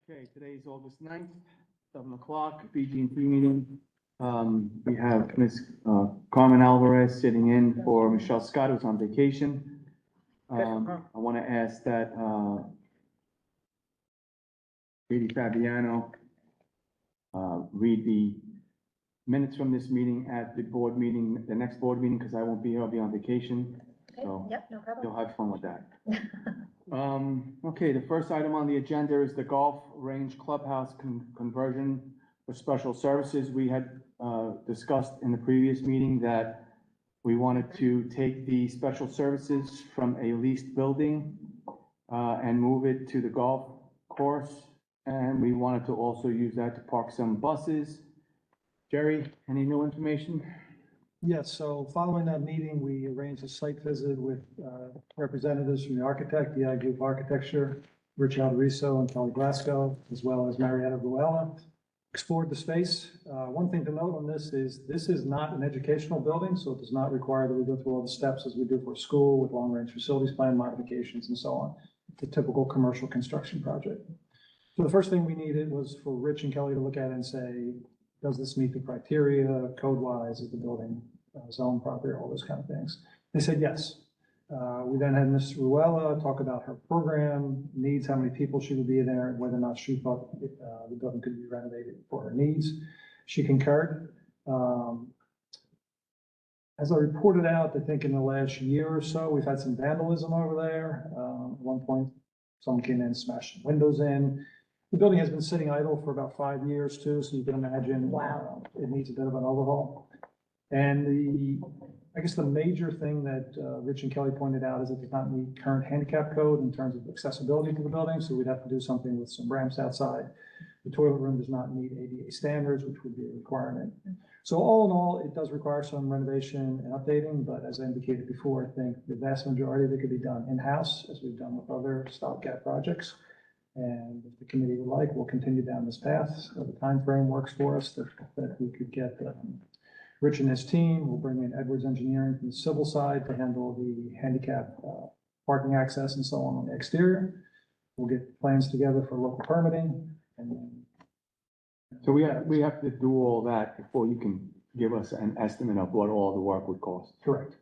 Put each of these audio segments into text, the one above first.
Okay, today is August 9th, 7 o'clock, BG&T meeting. We have Ms. Carmen Alvarez sitting in for Michelle Scott, who's on vacation. I want to ask that Katie Fabiano read the minutes from this meeting at the board meeting, the next board meeting, because I won't be here, I'll be on vacation. Okay, So yep, no problem. you'll have fun with that. Okay, the first item on the agenda is the golf range clubhouse conversion for special services. We had discussed in the previous meeting that we wanted to take the special services from a leased building and move it to the golf course. And we wanted to also use that to park some buses. Jerry, any new information? Yes, so following that meeting, we arranged a site visit with representatives from the architect, the Group Architecture, Rich Alderiso and Kelly Glasgow, as well as Marietta Ruella, explored the space. One thing to note on this is not an educational building, so it does not require that we go through all the steps as we do for a school with long-range facilities plan modifications and so on. It's a typical commercial construction project. So the first thing we needed was for Rich and Kelly to look at it and say, does this meet the criteria code-wise? Is the building zone proper? All those kind of things. They said yes. We then had Ms. Ruella talk about her program, needs, how many people she would be there, and whether or not she thought the building could be renovated for her needs. She concurred. As I reported out, I think in the last year or so, we've had some vandalism over there. At one point, someone came in and smashed windows in. The building has been sitting idle for about 5 years too, so you can imagine it needs a bit of an overhaul. And I guess the major thing that Rich and Kelly pointed out is it does not meet current handicap code in terms of accessibility to the building, so we'd have to do something with some ramps outside. The toilet room does not meet ADA standards, which would be a requirement. So all in all, it does require some renovation and updating, but as I indicated before, I think the vast majority of it could be done in-house, as we've done with other stopgap projects. And if the committee would like, we'll continue down this path. So the time frame works for us that we could get Rich and his team. We'll bring in Edwards Engineering from the civil side to handle the handicap parking access and so on the exterior. We'll get plans together for local permitting, and then. So we have to do all that before you can give us an estimate of what all the work would cost. Correct.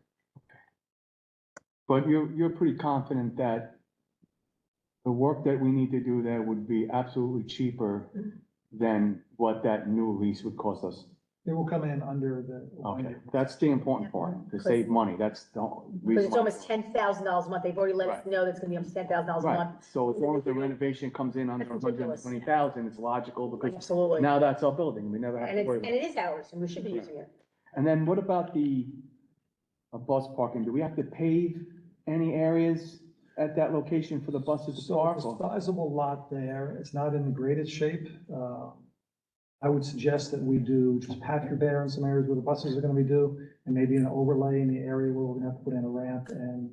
But you're pretty confident that the work that we need to do there would be absolutely cheaper than what that new lease would cost us. It will come in under the. Okay, that's the important part, to save money. That's the reason. Because it's why. almost $10,000 a month. They've already let us know that's gonna be almost $10,000 a Right, month. so as long as the renovation comes in under That's ridiculous. 120,000, it's logical because Absolutely. now that's our building. We never have And to it's, worry and about it. it is ours, and we should be using it. And then what about the bus parking? Do we have to pave any areas at that location for the buses to So park? it's a or- sizable lot there. It's not in the greatest shape. I would suggest that we do just patch repair in some areas where the buses are gonna be due, and maybe an overlay in the area where we're gonna have to put in a ramp and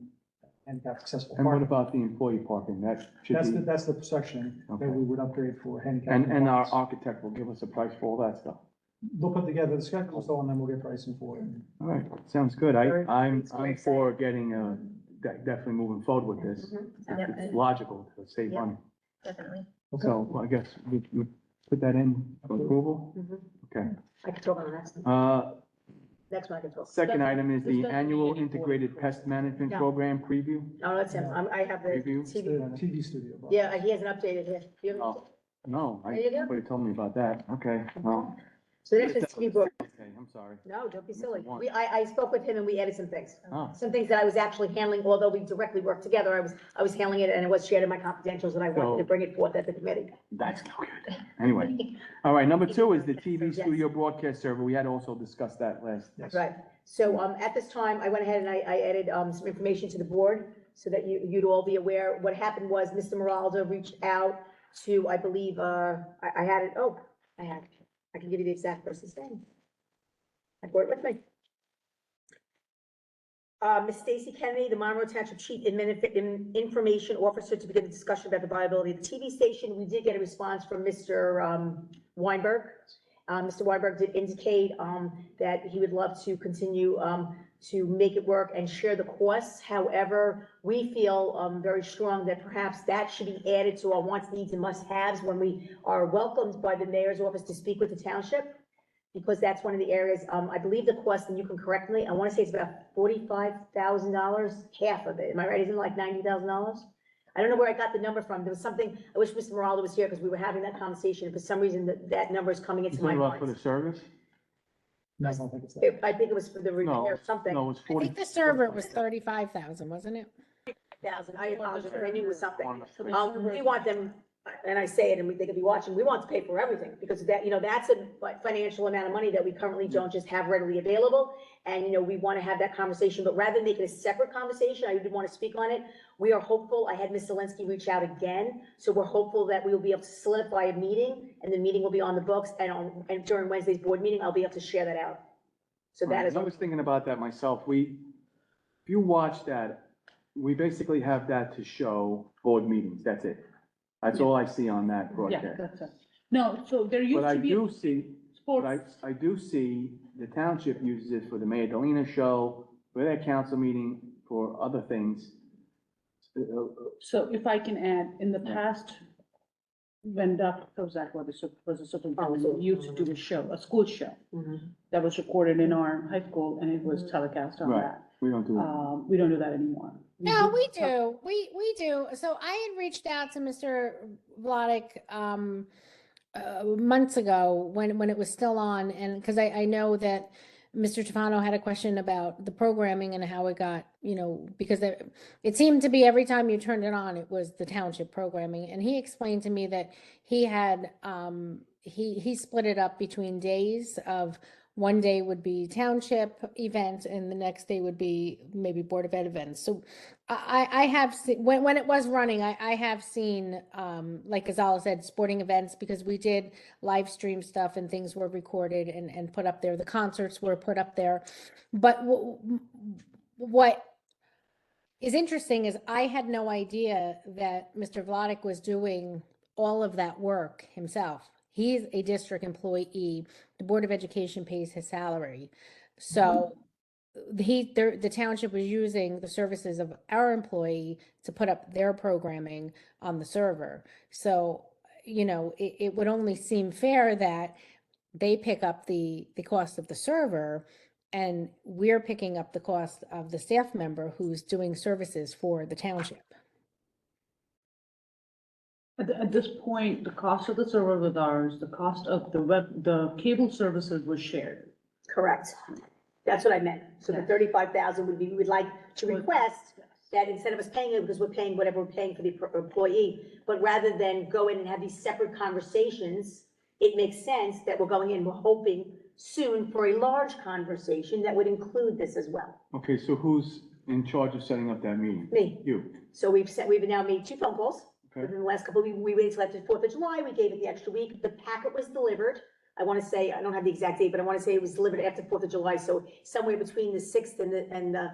handicap accessible And what parking. about the employee parking? That should be, That's the section Okay. that we would upgrade for handicap. and our compliance. architect will give us a price for all that stuff. They'll put together the schedule, so, and then we'll get pricing for it. All right, sounds good. Very- I'm it's very for getting, definitely moving forward with this. Mhm. It's logical to save Yep. money. Definitely. So I guess we put that in for approval? Mhm. Okay. I can talk on the next one. Next one I can talk. Second item is the There's no- annual integrated pest management No. program preview. No, that's him. I have the Review. It's the TV. TV studio. Bob. Yeah, he hasn't updated it. You haven't- Oh, no, There you go. nobody told me about that. Okay, well. So the next is TV book. Okay, I'm sorry. No, don't be Missing silly. one. I spoke with him and we added some things. Oh, Some things that I was actually handling, although we directly worked together, I was handling it and it was shared in my confidentials and I wanted to bring it forth at the committee. that's no good. Anyway, all right, number two is the TV Yes. studio broadcast server. We had also discussed that last. Yes. Right. So, at this time, I went ahead and I added, some information to the board so that you'd all be aware. What happened was Mr. Moraldo reached out to, I believe, I had it, I can give you the exact person's name. I brought it with me. Ms. Stacy Kennedy, the Monroe Township Chief Information Officer, to begin the discussion about the viability of the TV station. We did get a response from Mr. Weinberg. Mr. Weinberg did indicate, that he would love to continue, to make it work and share the costs. However, we feel very strong that perhaps that should be added to our wants, needs, and must-haves when we are welcomed by the mayor's office to speak with the township, because that's one of the areas, I believe the cost, and you can correct me, I want to say it's about $45,000, half of it. Am I right? Isn't it like $90,000? I don't know where I got the number from. There was something, I wish Mr. Moraldo was here because we were having that conversation. For some reason, that number is coming You into my talking about for mind. the service? No, I don't think it's that. I think it was for the No, repair, something. no, it's I 40. think the server was 35,000, wasn't it? Thousand, I apologize, I knew it was something. So the We server- want them, and I say it, and they could be watching, we want to pay for everything, because that, that's a financial amount of money that we currently don't just have readily available. And, we want to have that conversation, but rather than make it a separate conversation, I did want to speak on it. We are hopeful, I had Ms. Zelinski reach out again, so we're hopeful that we will be able to solidify a meeting, and the meeting will be on the books, and during Wednesday's board meeting, I'll be able to share that out. So that Right, is. I was thinking about that myself. If you watch that, we basically have that to show board meetings. That's it. That's all I see on that Yeah, broadcast. that's it. No, so there But used I to be do see, but sports, I do see the township uses it for the Mayor Delina show, for their council meeting, for other things. so if I can add, in the Yeah. past, when Dr. Kozak was a Oh, superintendent, so- we used to do a show, a school show, Mhm. that was recorded in our high school, and it was telecast on Right. that. We don't do it. We don't do that anymore. No, we do. We do. So I had reached out to Mr. Vladik, months ago when it was still on, and because I know that Mr. Tufano had a question about the programming and how it got, because it seemed to be every time you turned it on, it was the township programming. And he explained to me that he had, he split it up between days of, one day would be township events and the next day would be maybe Board of Ed events. So I have seen, when it was running, I have seen, like Gonzalez said, sporting events, because we did live stream stuff and things were recorded and put up there. The concerts were put up there. But what is interesting is I had no idea that Mr. Vladik was doing all of that work himself. He's a district employee. The Board of Education pays his salary. So the township was using the services of our employee to put up their programming on the server. So, it would only seem fair that they pick up the cost of the server and we're picking up the cost of the staff member who's doing services for the township. At this point, the cost of the server was ours, the cost of the cable services was shared. Correct. That's what I meant. So the Yes. 35,000 would be, we would like to request that instead of us paying it, because we're paying whatever we're paying for the employee, but rather than go in and have these separate conversations, it makes sense that we're going in, we're hoping soon for a large conversation that would include this as well. Okay, so who's in charge of setting up that meeting? Me. You. So we've now made 2 phone calls. Okay. Within the last couple of weeks, we waited till after the 4th of July, we gave it the extra week, the packet was delivered. I want to say, I don't have the exact date, but I want to say it was delivered after 4th of July, so somewhere between the 6th and the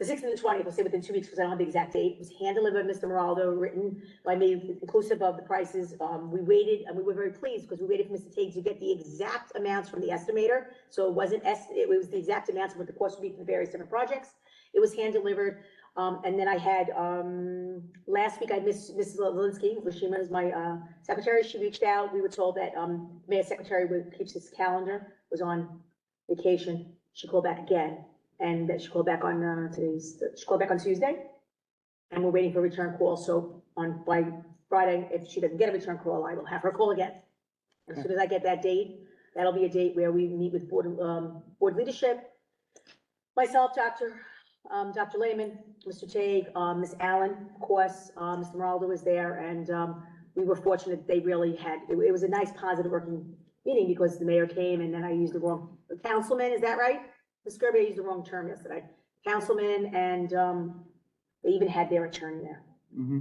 6th and the 20th, we'll say within 2 weeks, because I don't have the exact date. It was hand-delivered, Mr. Moraldo, written by me, inclusive of the prices. We waited, and we were very pleased, because we waited for Mr. Tate to get the exact amounts from the estimator, so it wasn't, it was the exact amounts of what the cost would be for the various different projects. It was hand-delivered. And then I had, last week I missed Mrs. Zelinski, Rashima is my secretary. She reached out. We were told that Mayor's secretary keeps his calendar, was on vacation. She called back again, and that she called back on she called back on Tuesday, and we're waiting for a return call. So by Friday, if she doesn't get a return call, I will have her call again. As soon as I get that date, that'll be a date where we meet with board leadership, myself, Dr. Lehman, Mr. Tague, Ms. Allen, of course, Mr. Moraldo was there, and we were fortunate they really had, it was a nice, positive working meeting, because the mayor came, and then I used the wrong, councilman, is that right? Ms. Kirby, I used the wrong term yesterday. Councilman, and they even had their attorney there, Mm-hmm.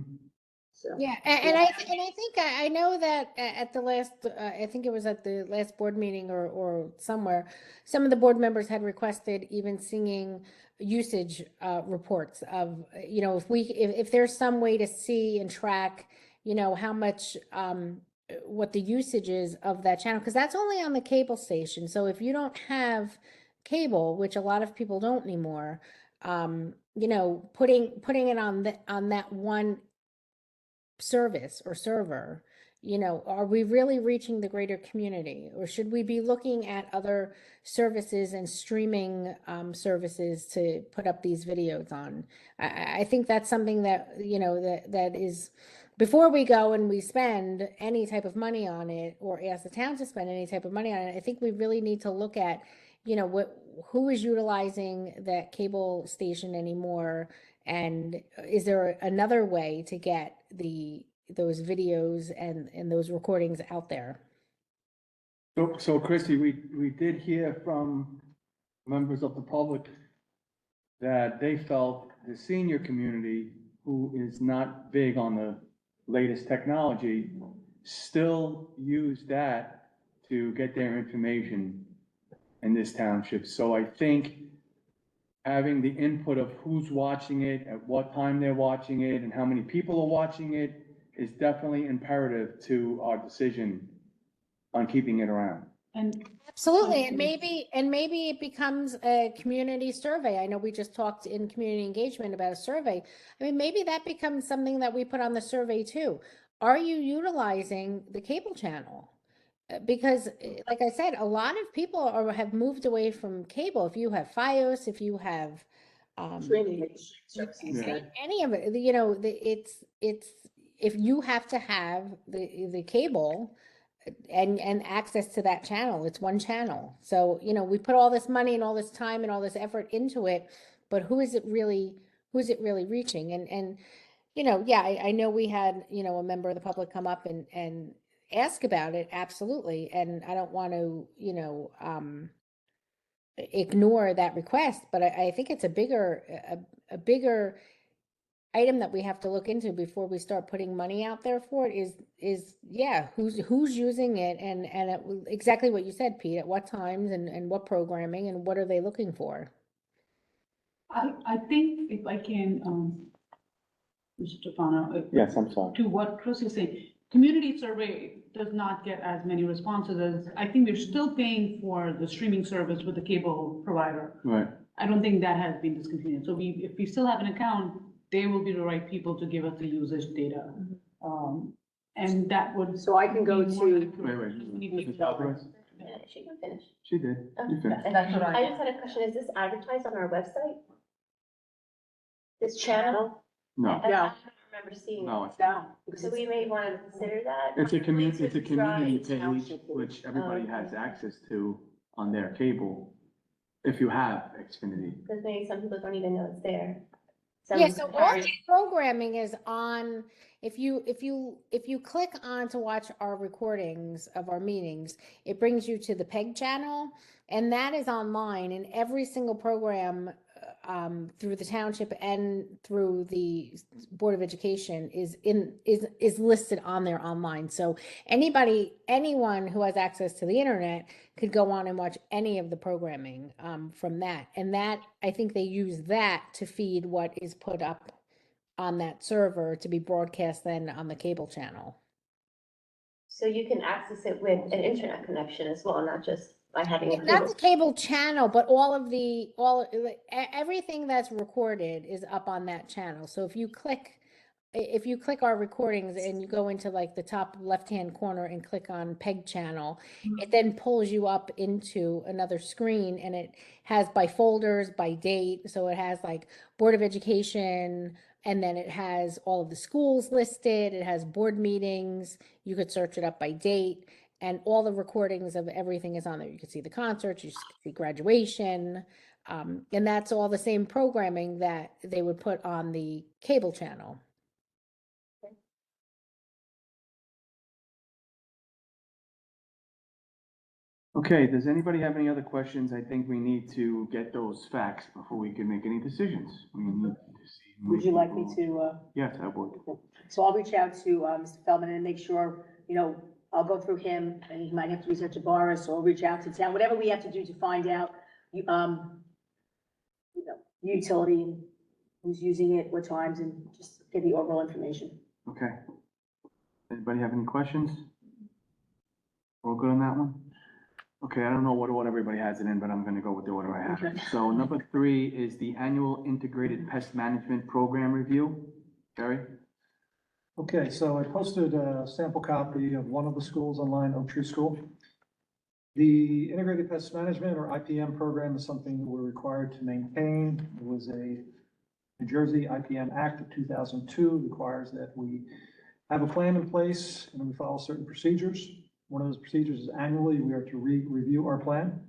so. Yeah, and I think I know that at the last, I think it was at the last board meeting or somewhere, some of the board members had requested even seeing usage reports of, if there's some way to see and track, how much, what the usage is of that channel, because that's only on the cable station. So if you don't have cable, which a lot of people don't anymore, you know, putting it on that one service or server, you know, are we really reaching the greater community? Or should we be looking at other services and streaming services to put up these videos on? I think that's something that, you know, that is, before we go and we spend any type of money on it or ask the town to spend any type of money on it, I think we really need to look at, you know, who is utilizing that cable station anymore? And is there another way to get those videos and those recordings out there? So Christie, we did hear from members of the public that they felt the senior community, who is not big on the latest technology, still use that to get their information in this township. So I think having the input of who's watching it, at what time they're watching it, and how many people are watching it is definitely imperative to our decision on keeping it around. And Absolutely, and maybe it becomes a community survey. I know we just talked in community engagement about a survey. I mean, maybe that becomes something that we put on the survey too. Are you utilizing the cable channel? Because, like I said, a lot of people have moved away from cable. If you have FiOS, if you have Streaming services. Yeah. any of it, you know, it's if you have to have the cable and access to that channel, it's one channel. So, you know, we put all this money and all this time and all this effort into it, but who is it really reaching? And you know, yeah, I know we had, you know, a member of the public come up and ask about it, absolutely. And I don't want to, you know, ignore that request, but I think it's a bigger item that we have to look into before we start putting money out there for it is yeah, who's using it and exactly what you said, Pete, at what times and what programming and what are they looking for? I think if I can, Mr. Stefano, Yes, I'm sorry. to what Chris is saying, community survey does not get as many responses as, I think we're still paying for the streaming service with the cable provider. Right. I don't think that has been discontinued. So if we still have an account, they will be the right people to give us the usage data. And that would. So I can go be more to- accurate. Wait. Maybe- Mrs. Alvarez? Yeah, she can finish. She did. You finished. That's what I just had a question, is this advertised on our website? This channel? No, I don't remember seeing no, it. it's, No. So we may want to consider that. it's a community Right. page, which everybody has access to on their cable, if you have Xfinity. Because maybe some people don't even know it's there. Yeah, so all the programming is on, if you click on to watch our recordings of our meetings, it brings you to the PEG channel, and that is online, and every single program through the township and through the Board of Education is listed on there online. So anyone who has access to the internet could go on and watch any of the programming from that. And that, I think they use that to feed what is put up on that server to be broadcast then on the cable channel. So you can access it with an internet connection as well, not just by having a Not cable. the cable channel, but everything that's recorded is up on that channel. So if you click our recordings and you go into like the top left-hand corner and click on PEG channel, it then pulls you up into another screen, and it has by folders, by date. So it has like Board of Education, and then it has all of the schools listed. It has board meetings. You could search it up by date, and all the recordings of everything is on there. You can see the concerts, you can see graduation, and that's all the same programming that they would put on the cable channel. Okay, does anybody have any other questions? I think we need to get those facts before we can make any decisions. We need to see. Would you like me to, Yes, I would. so I'll reach out to, Mr. Feldman and make sure, you know, I'll go through him, and he might have to research a Boris, or reach out to town, whatever we have to do to find out, you know, utility, and who's using it, what times, and just get the overall information. Okay. Anybody have any questions? All good on that one? Okay, I don't know what order everybody has it in, but I'm gonna go with the order I have it. So number 3 is the annual integrated pest management program review. Jerry? Okay, so I posted a sample copy of one of the schools online, Oak Tree School. The Integrated Pest Management, or IPM program, is something that we're required to maintain. It was a New Jersey IPM Act of 2002 requires that we have a plan in place and we follow certain procedures. One of those procedures is annually, we are to review our plan.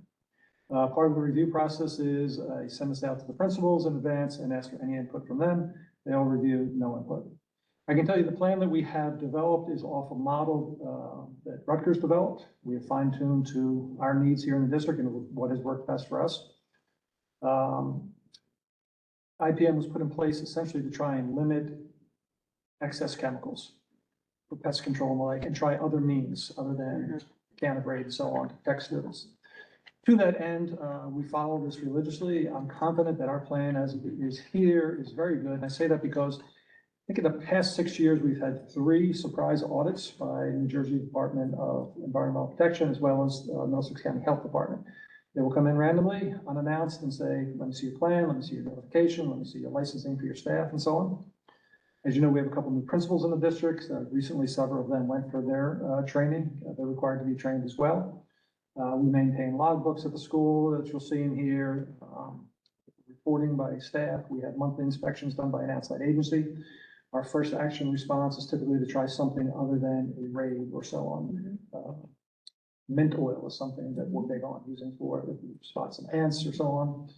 Part of the review process is I send this out to the principals in advance and ask for any input from them. They all review, no input. I can tell you the plan that we have developed is off a model that Rutgers developed. We have fine-tuned to our needs here in the district and what has worked best for us. IPM was put in place essentially to try and limit excess chemicals for pest control and the like, and try other means other than canibrate and so on to protect students. To that end, we follow this religiously. I'm confident that our plan as it is here is very good. And I say that because I think in the past 6 years, we've had 3 surprise audits by New Jersey Department of Environmental Protection, as well as Middlesex County Health Department. They will come in randomly, unannounced, and say, let me see your plan, let me see your notification, let me see your licensing for your staff, and so on. As you know, we have a couple new principals in the district. Recently, several of them went for their training. They're required to be trained as well. We maintain logbooks at the school that you'll see in here. Reporting by staff. We have monthly inspections done by an outside agency. Our first action response is typically to try something other than a raid or so on. Mint oil is something that we're big on using for spots and ants or so on.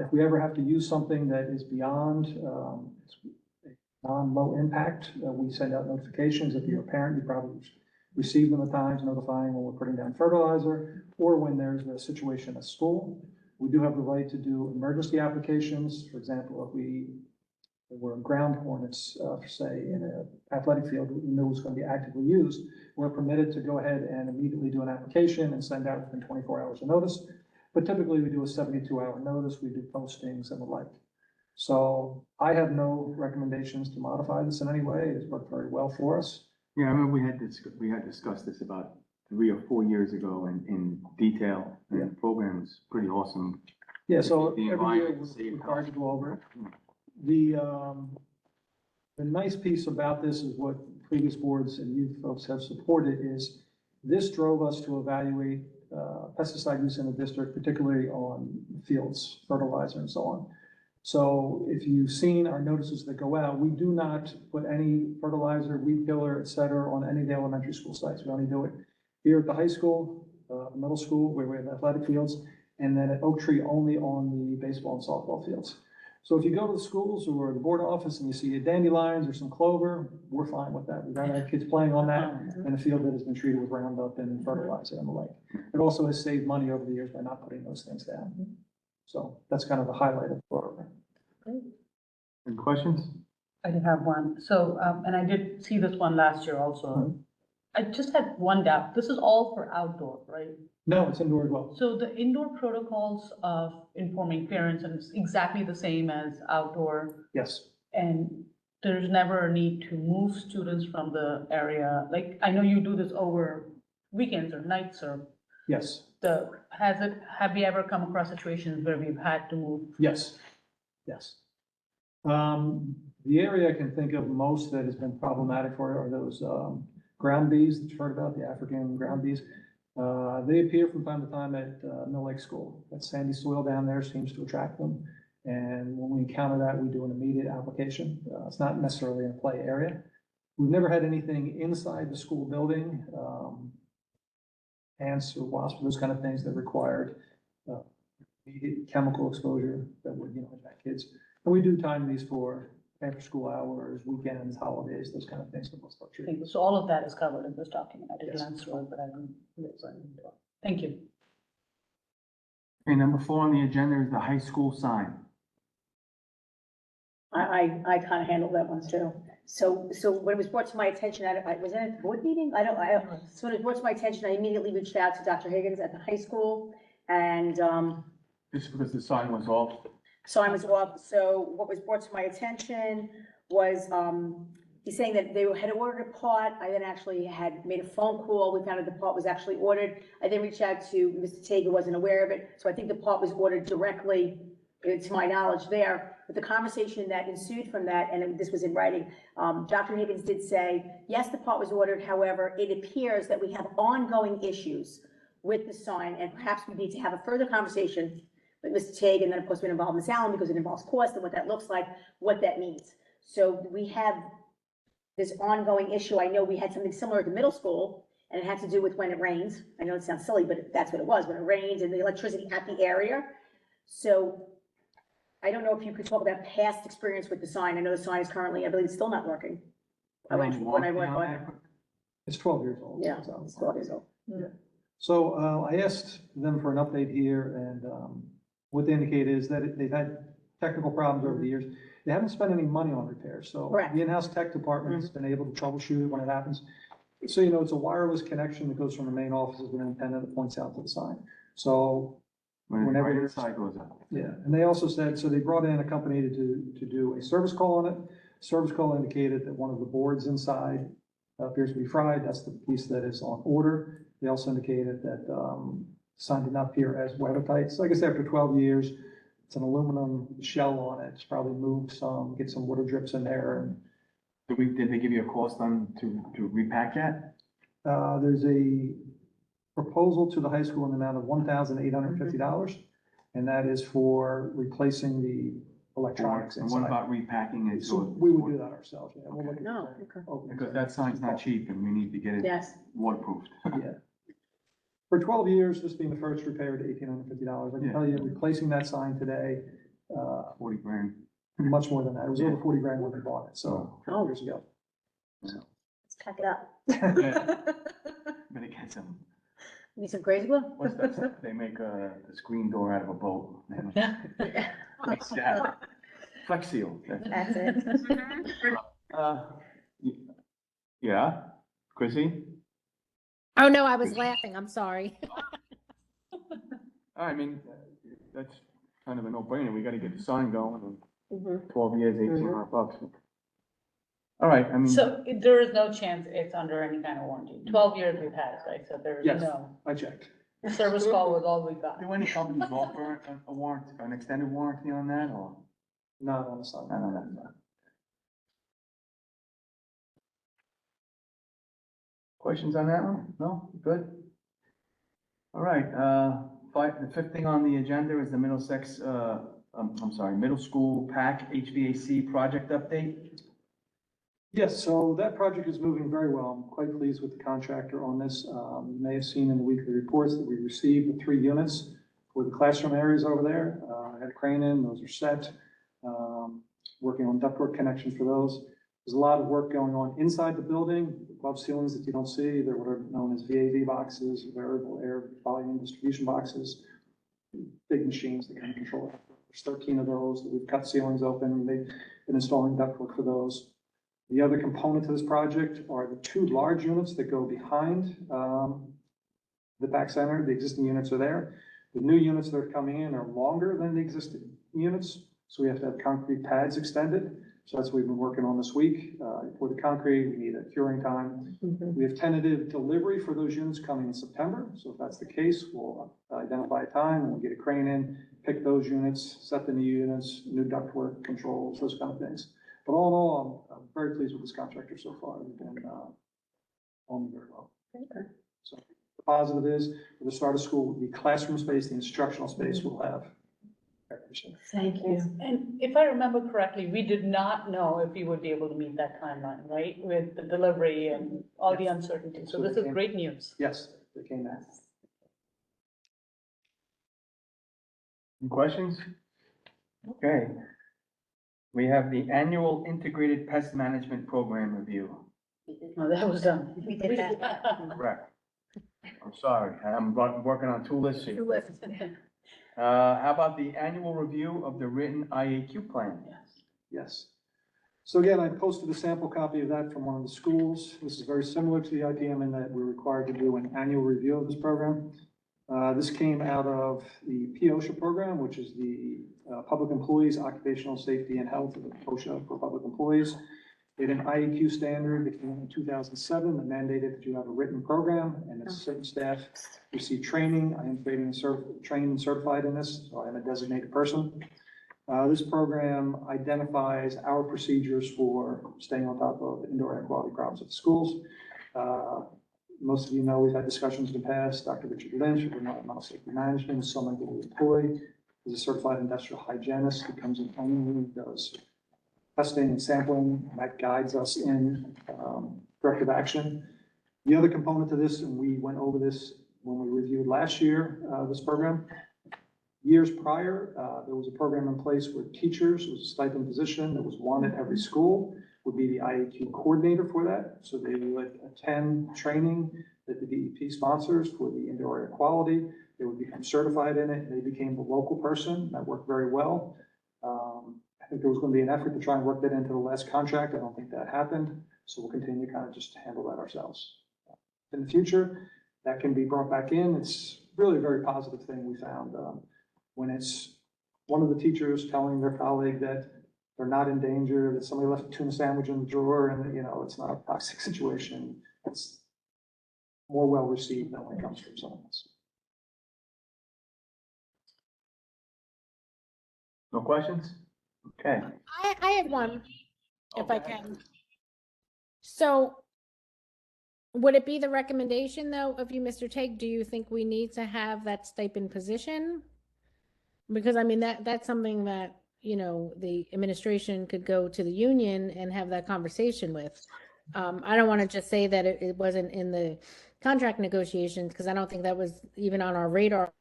If we ever have to use something that is beyond non-low impact, we send out notifications. If you're a parent, you probably receive them at times notifying when we're putting down fertilizer or when there's a situation at school. We do have the right to do emergency applications. For example, if there were ground hornets, say, in an athletic field we knew was going to be actively used, we're permitted to go ahead and immediately do an application and send out within 24 hours of notice. But typically we do a 72-hour notice, we do postings and the like. So I have no recommendations to modify this in any way. It's worked very well for us. Yeah, I remember we had discussed this about 3 or 4 years ago in detail, and the program was pretty awesome. Yeah, so The every year environment we're required to go over it. The nice piece about this is what previous boards and you folks have supported is this drove us to evaluate pesticide use in the district, particularly on fields, fertilizer and so on. So if you've seen our notices that go out, we do not put any fertilizer, weed killer, et cetera, on any of the elementary school sites. We only do it here at the high school, middle school, where we have athletic fields, and then at Oak Tree only on the baseball and softball fields. So if you go to the schools or the board office and you see dandelions or some clover, we're fine with that. We've had kids playing on that in a field that has been treated with Roundup and fertilizer and the like. It also has saved money over the years by not putting those things down. So that's kind of the highlight of the program. Any questions? I did have one. So, and I did see this one last year also. I just had one doubt. This is all for outdoor, right? No, it's indoor as well. So the indoor protocols of informing parents and it's exactly the same as outdoor. Yes. And there's never a need to move students from the area. Like, I know you do this over weekends or nights or Yes. have you ever come across situations where we've had to move? Yes. Yes. The area I can think of most that has been problematic for are those ground bees that you've heard about, the African ground bees. They appear from time to time at Mill Lake School. That sandy soil down there seems to attract them. And when we encounter that, we do an immediate application. It's not necessarily in a play area. We've never had anything inside the school building, ants or wasps, those kind of things that required immediate chemical exposure that would, impact kids. And we do time these for after school hours, weekends, holidays, those kind of things for most of our children. So all of that is covered in this document. I did Yes. glance through it, but I didn't. Thank you. Okay, number 4 on the agenda is the high school sign. I kind of handled that one too. So when it was brought to my attention, was that a board meeting? So when it was brought to my attention, I immediately reached out to Dr. Higgins at the high school and, Just because the sign was off. sign was off. So what was brought to my attention was, he's saying that they had ordered a part. I then actually had made a phone call. We found out the part was actually ordered. I then reached out to Mr. Tager, wasn't aware of it. So I think the part was ordered directly, to my knowledge there. But the conversation that ensued from that, and this was in writing, Dr. Higgins did say, yes, the part was ordered. However, it appears that we have ongoing issues with the sign, and perhaps we need to have a further conversation with Mr. Tager, and then of course we're involved in Ms. Allen because it involves cost and what that looks like, what that means. So we have this ongoing issue. I know we had something similar at the middle school, and it had to do with when it rains. I know it sounds silly, but that's what it was, when it rains and the electricity at the area. So I don't know if you could talk about past experience with the sign. I know the sign is currently, I believe it's still not working. When I went on it. It's 12 years old. Yeah, so- it's 12 years old. So I asked them for an update here, and what they indicate is that they've had technical problems over the years. They haven't spent any money on repairs, so Correct. the in-house tech department has been able to troubleshoot it when it happens. So, you know, it's a wireless connection that goes from the main offices with an antenna that points out to the sign. So whenever Right there's- side goes up. yeah, and they also said, so they brought in a company to do a service call on it. Service call indicated that one of the boards inside appears to be fried. That's the piece that is on order. They also indicated that sign did not appear as weathertight. So I guess after 12 years, it's an aluminum shell on it. It's probably moved some, get some water drips in there. And Did they give you a cost on to repack that? there's a proposal to the high school in the amount of $1,850. And that is for replacing the electronics And what inside. about repacking it? So we would do that ourselves, yeah. We'll look at No, the- okay. open Because it. that sign's not cheap and we need to get it Yes. waterproofed. Yeah. For 12 years, this being the first repair to $1,850. I can Yeah. tell you, replacing that sign today, 40 grand. much more than that. It was over 40 grand when they bought it, so, Oh. years ago. Let's pack it up. Better get some, Need some crazy glue? what's that stuff? They make the screen door out of a boat. Flex seal. Flex seal. That's it. Y- Yeah, Chrissy? Oh, no, I was laughing. I'm sorry. I mean, that's kind of a no-brainer. We gotta get the sign going and Mhm. 12 years, $1,800. All right, I mean, So there is no chance it's under any kind of warranty. 12 years we've had it, right? So there's Yes. no, I checked. the service call was all we got. do any companies offer a warranty, an extended warranty on that, or? Not on the sign. I don't know. Questions on that one? No? Good? All right, the fifth thing on the agenda is the Middlesex, middle school PAC HVAC project update. Yes, so that project is moving very well. I'm quite pleased with the contractor on this. You may have seen in the weekly reports that we received the 3 units for the classroom areas over there. I had a crane in, those are set. Working on ductwork connections for those. There's a lot of work going on inside the building, above ceilings that you don't see. They're what are known as VAV boxes, variable air volume distribution boxes. Big machines that can control it. There's 13 of those that we've cut ceilings open. They've been installing ductwork for those. The other component to this project are the 2 large units that go behind the back center. The existing units are there. The new units that are coming in are longer than the existing units, so we have to have concrete pads extended. So that's what we've been working on this week. For the concrete, we need a curing time. We have tentative delivery for those units coming in September. So if that's the case, we'll identify a time, we'll get a crane in, pick those units, set the new units, new ductwork, controls, those kind of things. But all in all, I'm very pleased with this contractor so far. We've been on very well. Okay. So the positive is, for the start of school, the classroom space, the instructional space will have air conditioning. Thank you. And if I remember correctly, we did not know if we would be able to meet that timeline, right? With the delivery and all the uncertainty. So this is great news. Yes, they came in. Any questions? Okay. We have the annual integrated pest management program review. No, that was done. We did that. Correct. I'm sorry, I'm working on 2 lists here. Two lists. How about the annual review of the written IAQ plan? Yes. So again, I posted a sample copy of that from one of the schools. This is very similar to the IPM in that we're required to do an annual review of this program. This came out of the POSHA program, which is the Public Employees Occupational Safety and Health of OSHA for public employees. We had an IEQ standard that came in 2007 that mandated that you have a written program and that certain staff receive training. I am trained and certified in this, so I am a designated person. This program identifies our procedures for staying on top of indoor air quality problems at the schools. Most of you know, we've had discussions in the past. Dr. Richard Lynch, of Environmental Safety Management, is someone that we employ. He's a certified industrial hygienist. He comes in only, does testing and sampling, and that guides us in corrective action. The other component to this, and we went over this when we reviewed last year, this program. Years prior, there was a program in place where teachers, it was a stipend position that was one at every school, would be the IAQ coordinator for that. So they would attend training that the DEP sponsors for the indoor air quality. They would become certified in it, and they became the local person. That worked very well. I think there was going to be an effort to try and work that into the last contract. I don't think that happened. So we'll continue to kind of just handle that ourselves. In the future, that can be brought back in. It's really a very positive thing we found. When it's one of the teachers telling their colleague that they're not in danger, that somebody left a tuna sandwich in the drawer and, it's not a toxic situation, it's more well received than when it comes from someone else. No questions? Okay. I have one, if I Okay. can. So would it be the recommendation though of you, Mr. Tague? Do you think we need to have that stipend position? Because I mean, that's something that, the administration could go to the union and have that conversation with. I don't want to just say that it wasn't in the contract negotiations, because I don't think that was even on our radar,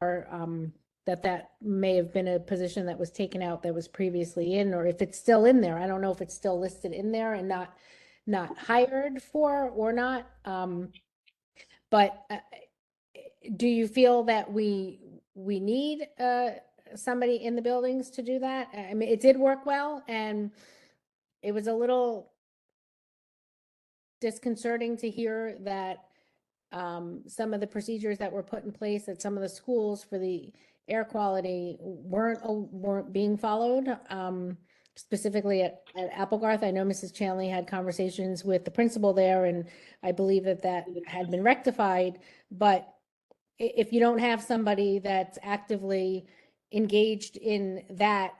that may have been a position that was taken out that was previously in, or if it's still in there. I don't know if it's still listed in there and not hired for or not. But do you feel that we need somebody in the buildings to do that? I mean, it did work well, and it was a little disconcerting to hear that some of the procedures that were put in place at some of the schools for the air quality weren't being followed. Specifically at Applegarth, I know Mrs. Chanley had conversations with the principal there, and I believe that had been rectified. But if you don't have somebody that's actively engaged in that,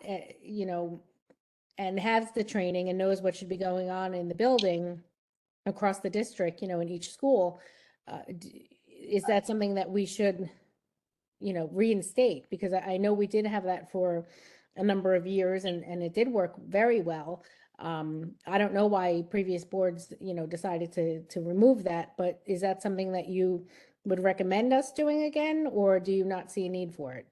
and has the training and knows what should be going on in the building across the district, in each school, is that something that we should, reinstate? Because I know we did have that for a number of years, and it did work very well. I don't know why previous boards, decided to remove that, but is that something that you would recommend us doing again, or do you not see a need for it?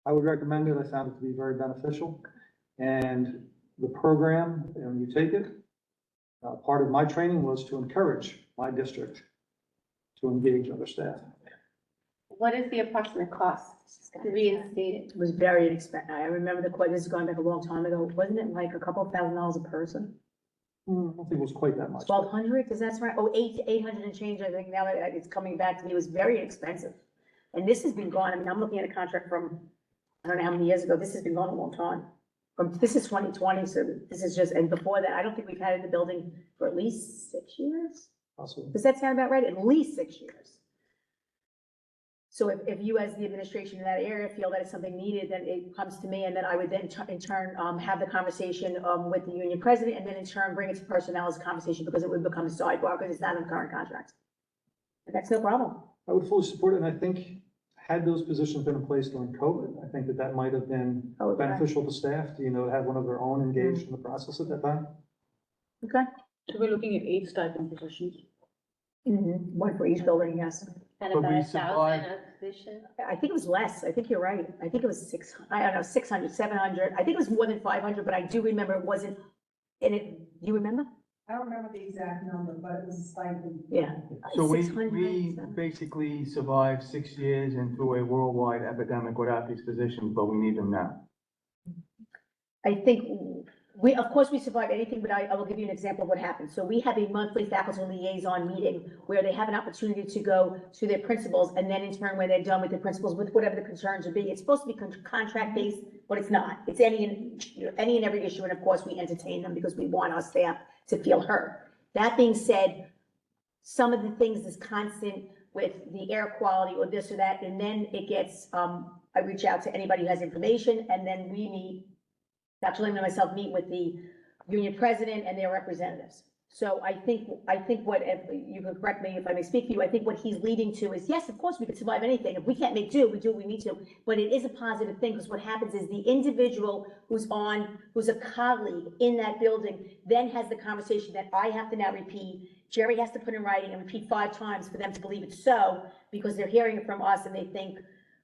I would recommend it. I found it to be very beneficial. And the program, when you take it, part of my training was to encourage my district to engage other staff. What is the approximate cost to reinstate it? It was very expensive. I remember this is going back a long time ago. Wasn't it like a couple of $1,000s a person? I don't think it was quite that much. 1,200, because that's right. Oh, 800 and change. I think now that it's coming back to me, it was very expensive. And this has been gone. I mean, I'm looking at a contract from, I don't know how many years ago. This has been gone a long time. This is 2020, so this is just, and before that, I don't think we've had it in the building for at least 6 years. Possibly. Does that sound about right? At least 6 years. So if you as the administration in that area feel that it's something needed, then it comes to me, and then I would then in turn have the conversation with the union president, and then in turn bring it to personnel as a conversation, because it would become a sidebar because it's not in the current contract. And that's no problem. I would fully support it, and I think had those positions been in place during COVID, I think that might have been beneficial to staff to, have one of their own engaged in the process at that time. Okay. So we're looking at 8 stipend positions. One for each building, yes. And But about we 1,000 survived. a position? I think it was less. I think you're right. I think it was 600, I don't know, 600, 700. I think it was more than 500, but I do remember it wasn't, and do you remember? I don't remember the exact number, but it was a stipend. Yeah. So we 600, basically survived 6 years into a worldwide epidemic without these positions, but we need them now. I think of course, we survive anything, but I will give you an example of what happened. So we have a monthly faculty liaison meeting where they have an opportunity to go to their principals, and then in turn, when they're done with the principals, with whatever the concerns would be, it's supposed to be contract-based but it's not. It's any and every issue, and of course, we entertain them because we want our staff to feel heard. That being said, some of the things is constant with the air quality or this or that, and then it gets, I reach out to anybody who has information, and then we meet, Dr. Lehman and myself meet with the union president and their representatives. So I think what, if you can correct me if I may speak for you, I think what he's leading to is, yes, of course, we could survive anything. If we can't make do, we do what we need to. But it is a positive thing, because what happens is the individual who's a colleague in that building then has the conversation that I have to now repeat. Jerry has to put in writing and repeat 5 times for them to believe it's so, because they're hearing it from us and they think,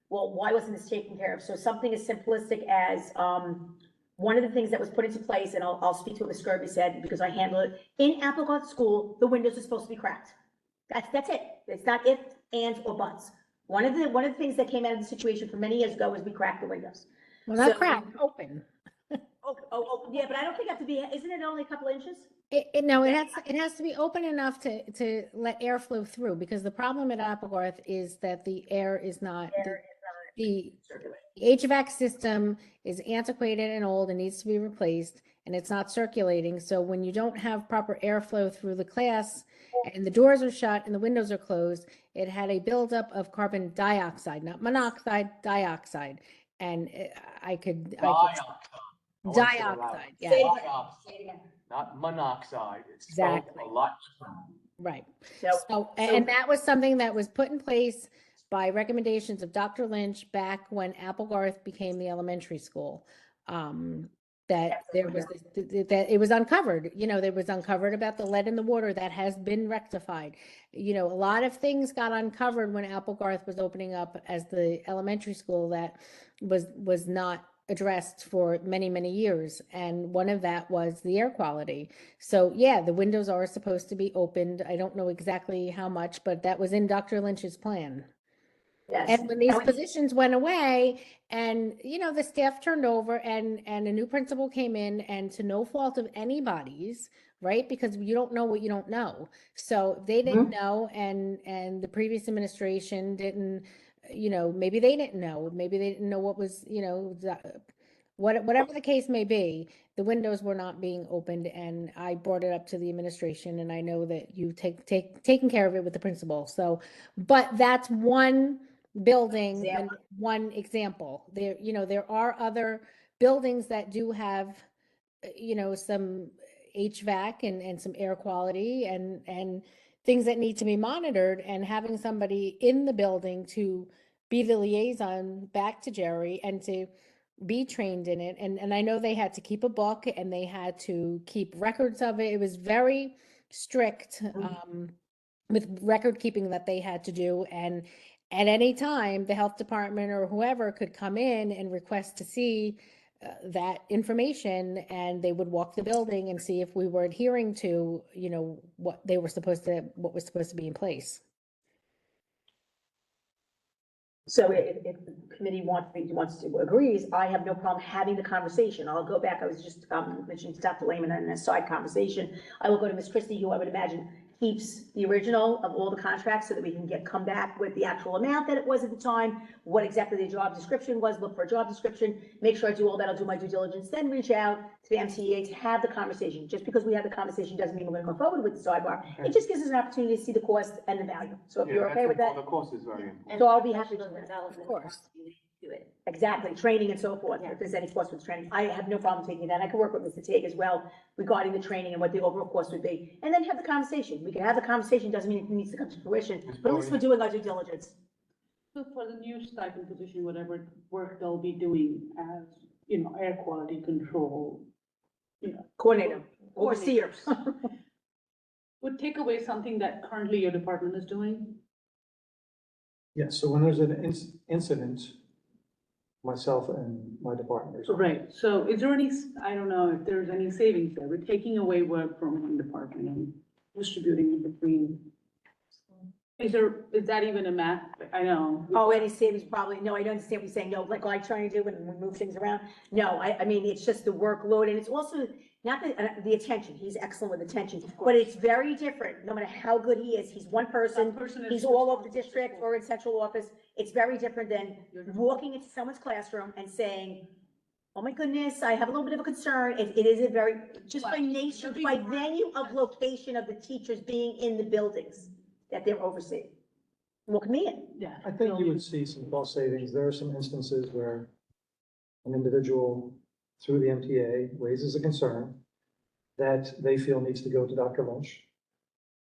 well, why wasn't this taken care of? So something as simplistic as, one of the things that was put into place, and I'll speak to what Ms. Skirby said, because I handle it, in Applecott School, the windows are supposed to be cracked. That's it. It's not if, ands, or buts. One of the things that came out of the situation from many years ago was we cracked the windows. Well, not So- cracked, open. Yeah, but I don't think it have to be, isn't it only a couple inches? No, it has to be open enough to let air flow through, because the problem at Applegarth is that the air is not, the HVAC system is antiquated and old and needs to be replaced, and it's not circulating. So when you don't have proper airflow through the class and the doors are shut and the windows are closed, it had a buildup of carbon dioxide, not monoxide, dioxide. And dioxide, yeah, Say it again. Not monoxide. It's Exactly. spelled a lot different. right. So, And that was something that was put in place by recommendations of Dr. Lynch back when Applegarth became the elementary school. That there was, that it was uncovered, there was uncovered about the lead in the water that has been rectified. A lot of things got uncovered when Applegarth was opening up as the elementary school that was not addressed for many, many years. And one of that was the air quality. So yeah, the windows are supposed to be opened. I don't know exactly how much, but that was in Dr. Lynch's plan. yes. And when these positions went away and, the staff turned over and a new principal came in, and to no fault of anybody's, right? Because you don't know what you don't know. So they didn't know, and the previous administration didn't, maybe they didn't know, maybe they didn't know what was, whatever the case may be, the windows were not being opened, and I brought it up to the administration, and I know that you taken care of it with the principal. So, but that's one building and one example. There are other buildings that do have, some HVAC and some air quality and things that need to be monitored, and having somebody in the building to be the liaison back to Jerry and to be trained in it. And I know they had to keep a book and they had to keep records of it. It was very strict with record keeping that they had to do. And at any time, the health department or whoever could come in and request to see that information, and they would walk the building and see if we were adhering to, what was supposed to be in place. So if the committee agrees, I have no problem having the conversation. I'll go back, I was just mentioning to Dr. Lehman in a side conversation. I will go to Ms. Christie, who I would imagine keeps the original of all the contracts, so that we can come back with the actual amount that it was at the time, what exactly the job description was, look for a job description, make sure I do all that, I'll do my due diligence, then reach out to the MCEA to have the conversation. Just because we have the conversation doesn't mean we're gonna go forward with the sidebar. It just gives us an opportunity to see the cost and the value. So if you're okay with that, The cost is very important. so I'll be happy to Professional development. Of course. Do it. exactly, training and so forth, if there's any cost with training. I have no problem taking that. I can work with Mr. Teague as well regarding the training and what the overall cost would be, and then have the conversation. We can have the conversation, doesn't mean it needs to come to fruition, but at least we're doing our due diligence. So for the new stipend position, whatever work they'll be doing as, air quality control, Coordinator, overseer. would take away something that currently your department is doing? Yes, so when there's an incident, myself and my department are. Right, so is there any, I don't know if there's any savings there, we're taking away work from one department and distributing it between. Is that even a math? I know. Oh, any savings probably, no, I don't understand what you're saying, no, like I try to do when we move things around. No, I mean, it's just the workload, and it's also not the attention, he's excellent with attention, but it's very different, no matter how good he is, he's one person, he's all over the district or in central office. It's very different than walking into someone's classroom and saying, Oh my goodness, I have a little bit of a concern. It is a very, just by Well, nature, the by reason- venue of location of the teachers being in the buildings that they're overseeing. Look me in. Yeah. I think you would see some cost savings. There are some instances where an individual through the MTA raises a concern that they feel needs to go to Dr. Lynch,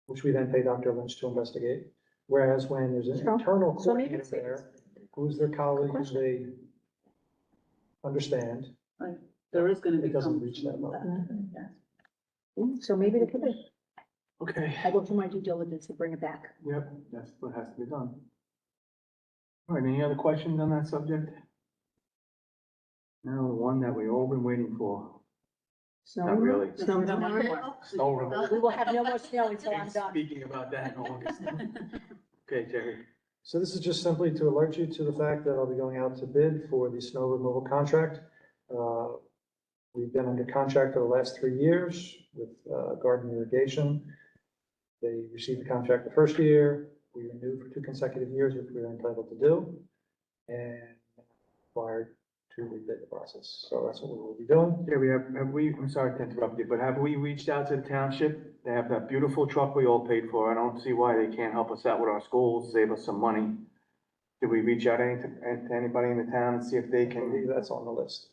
which we then pay Dr. Lynch to investigate. Whereas when there's an Sure. internal So maybe coordinator it's there, who's their colleague, who question. they understand, There is gonna be. it doesn't some- reach that level. So maybe it could be. Okay. I will do my due diligence and bring it back. Yep, that's what has to be done. All right, any other questions on that subject? Now, the one that we all been waiting for. Snow Not removal? really. Snow No, removal? no. Snow removal. We will have no more snow until I'm Ain't done. Speaking about that in August. Okay, Jerry. So this is just simply to alert you to the fact that I'll be going out to bid for the snow removal contract. We've been under contract for the last 3 years with Garden Irrigation. They received the contract the first year. We renewed for 2 consecutive years, which we are entitled to do, and required to rebid the process. So that's what we will be doing. Yeah, I'm sorry to interrupt you, but have we reached out to the township? They have that beautiful truck we all paid for. I don't see why they can't help us out with our schools, save us some money. Did we reach out to anybody in the town and see if they I believe can? that's on the list.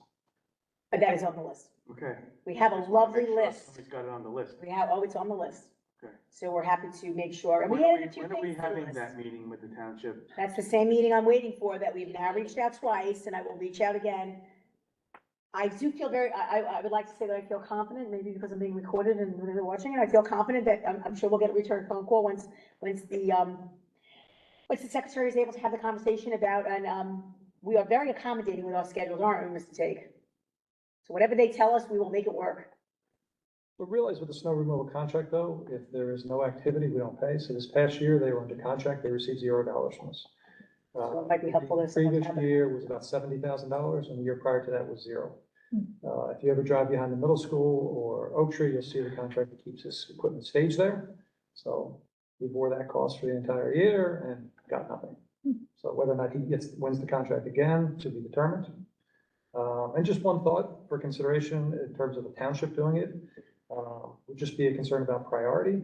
That is on the list. Okay. We have a lovely Make sure list. Somebody's got it on the list. We have, oh, it's on the list. Okay. So we're happy to make sure. And we When are added two when are we things to the having list. that meeting with the township? That's the same meeting I'm waiting for, that we've now reached out twice, and I will reach out again. I do feel I would like to say that I feel confident, maybe because I'm being recorded and they're watching it, I feel confident that I'm sure we'll get a return phone call once the secretary is able to have the conversation about, and, we are very accommodating with our schedules, aren't we, Mr. Take? So whatever they tell us, we will make it work. But realize with the snow removal contract though, if there is no activity, we don't pay. So this past year, they were under contract, they received $0 from us. So it might be helpful The if someone previous had it. year was about $70,000, and the year prior to that was 0. If you ever drive behind the middle school or Oak Tree, you'll see the contractor keeps his equipment staged there. So we bore that cost for the entire year and got nothing. So whether or not he wins the contract again, to be determined. And just one thought for consideration in terms of the township doing it, would just be a concern about priority.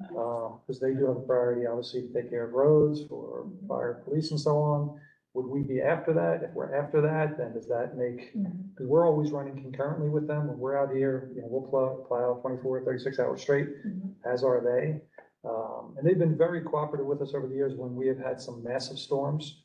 Because they do have a priority, obviously, to take care of roads for fire, police and so on. Would we be after that? If we're after that, then does that make, because we're always running concurrently with them. When we're out here, we'll plow 24, 36 hours straight, as are they. And they've been very cooperative with us over the years when we have had some massive storms,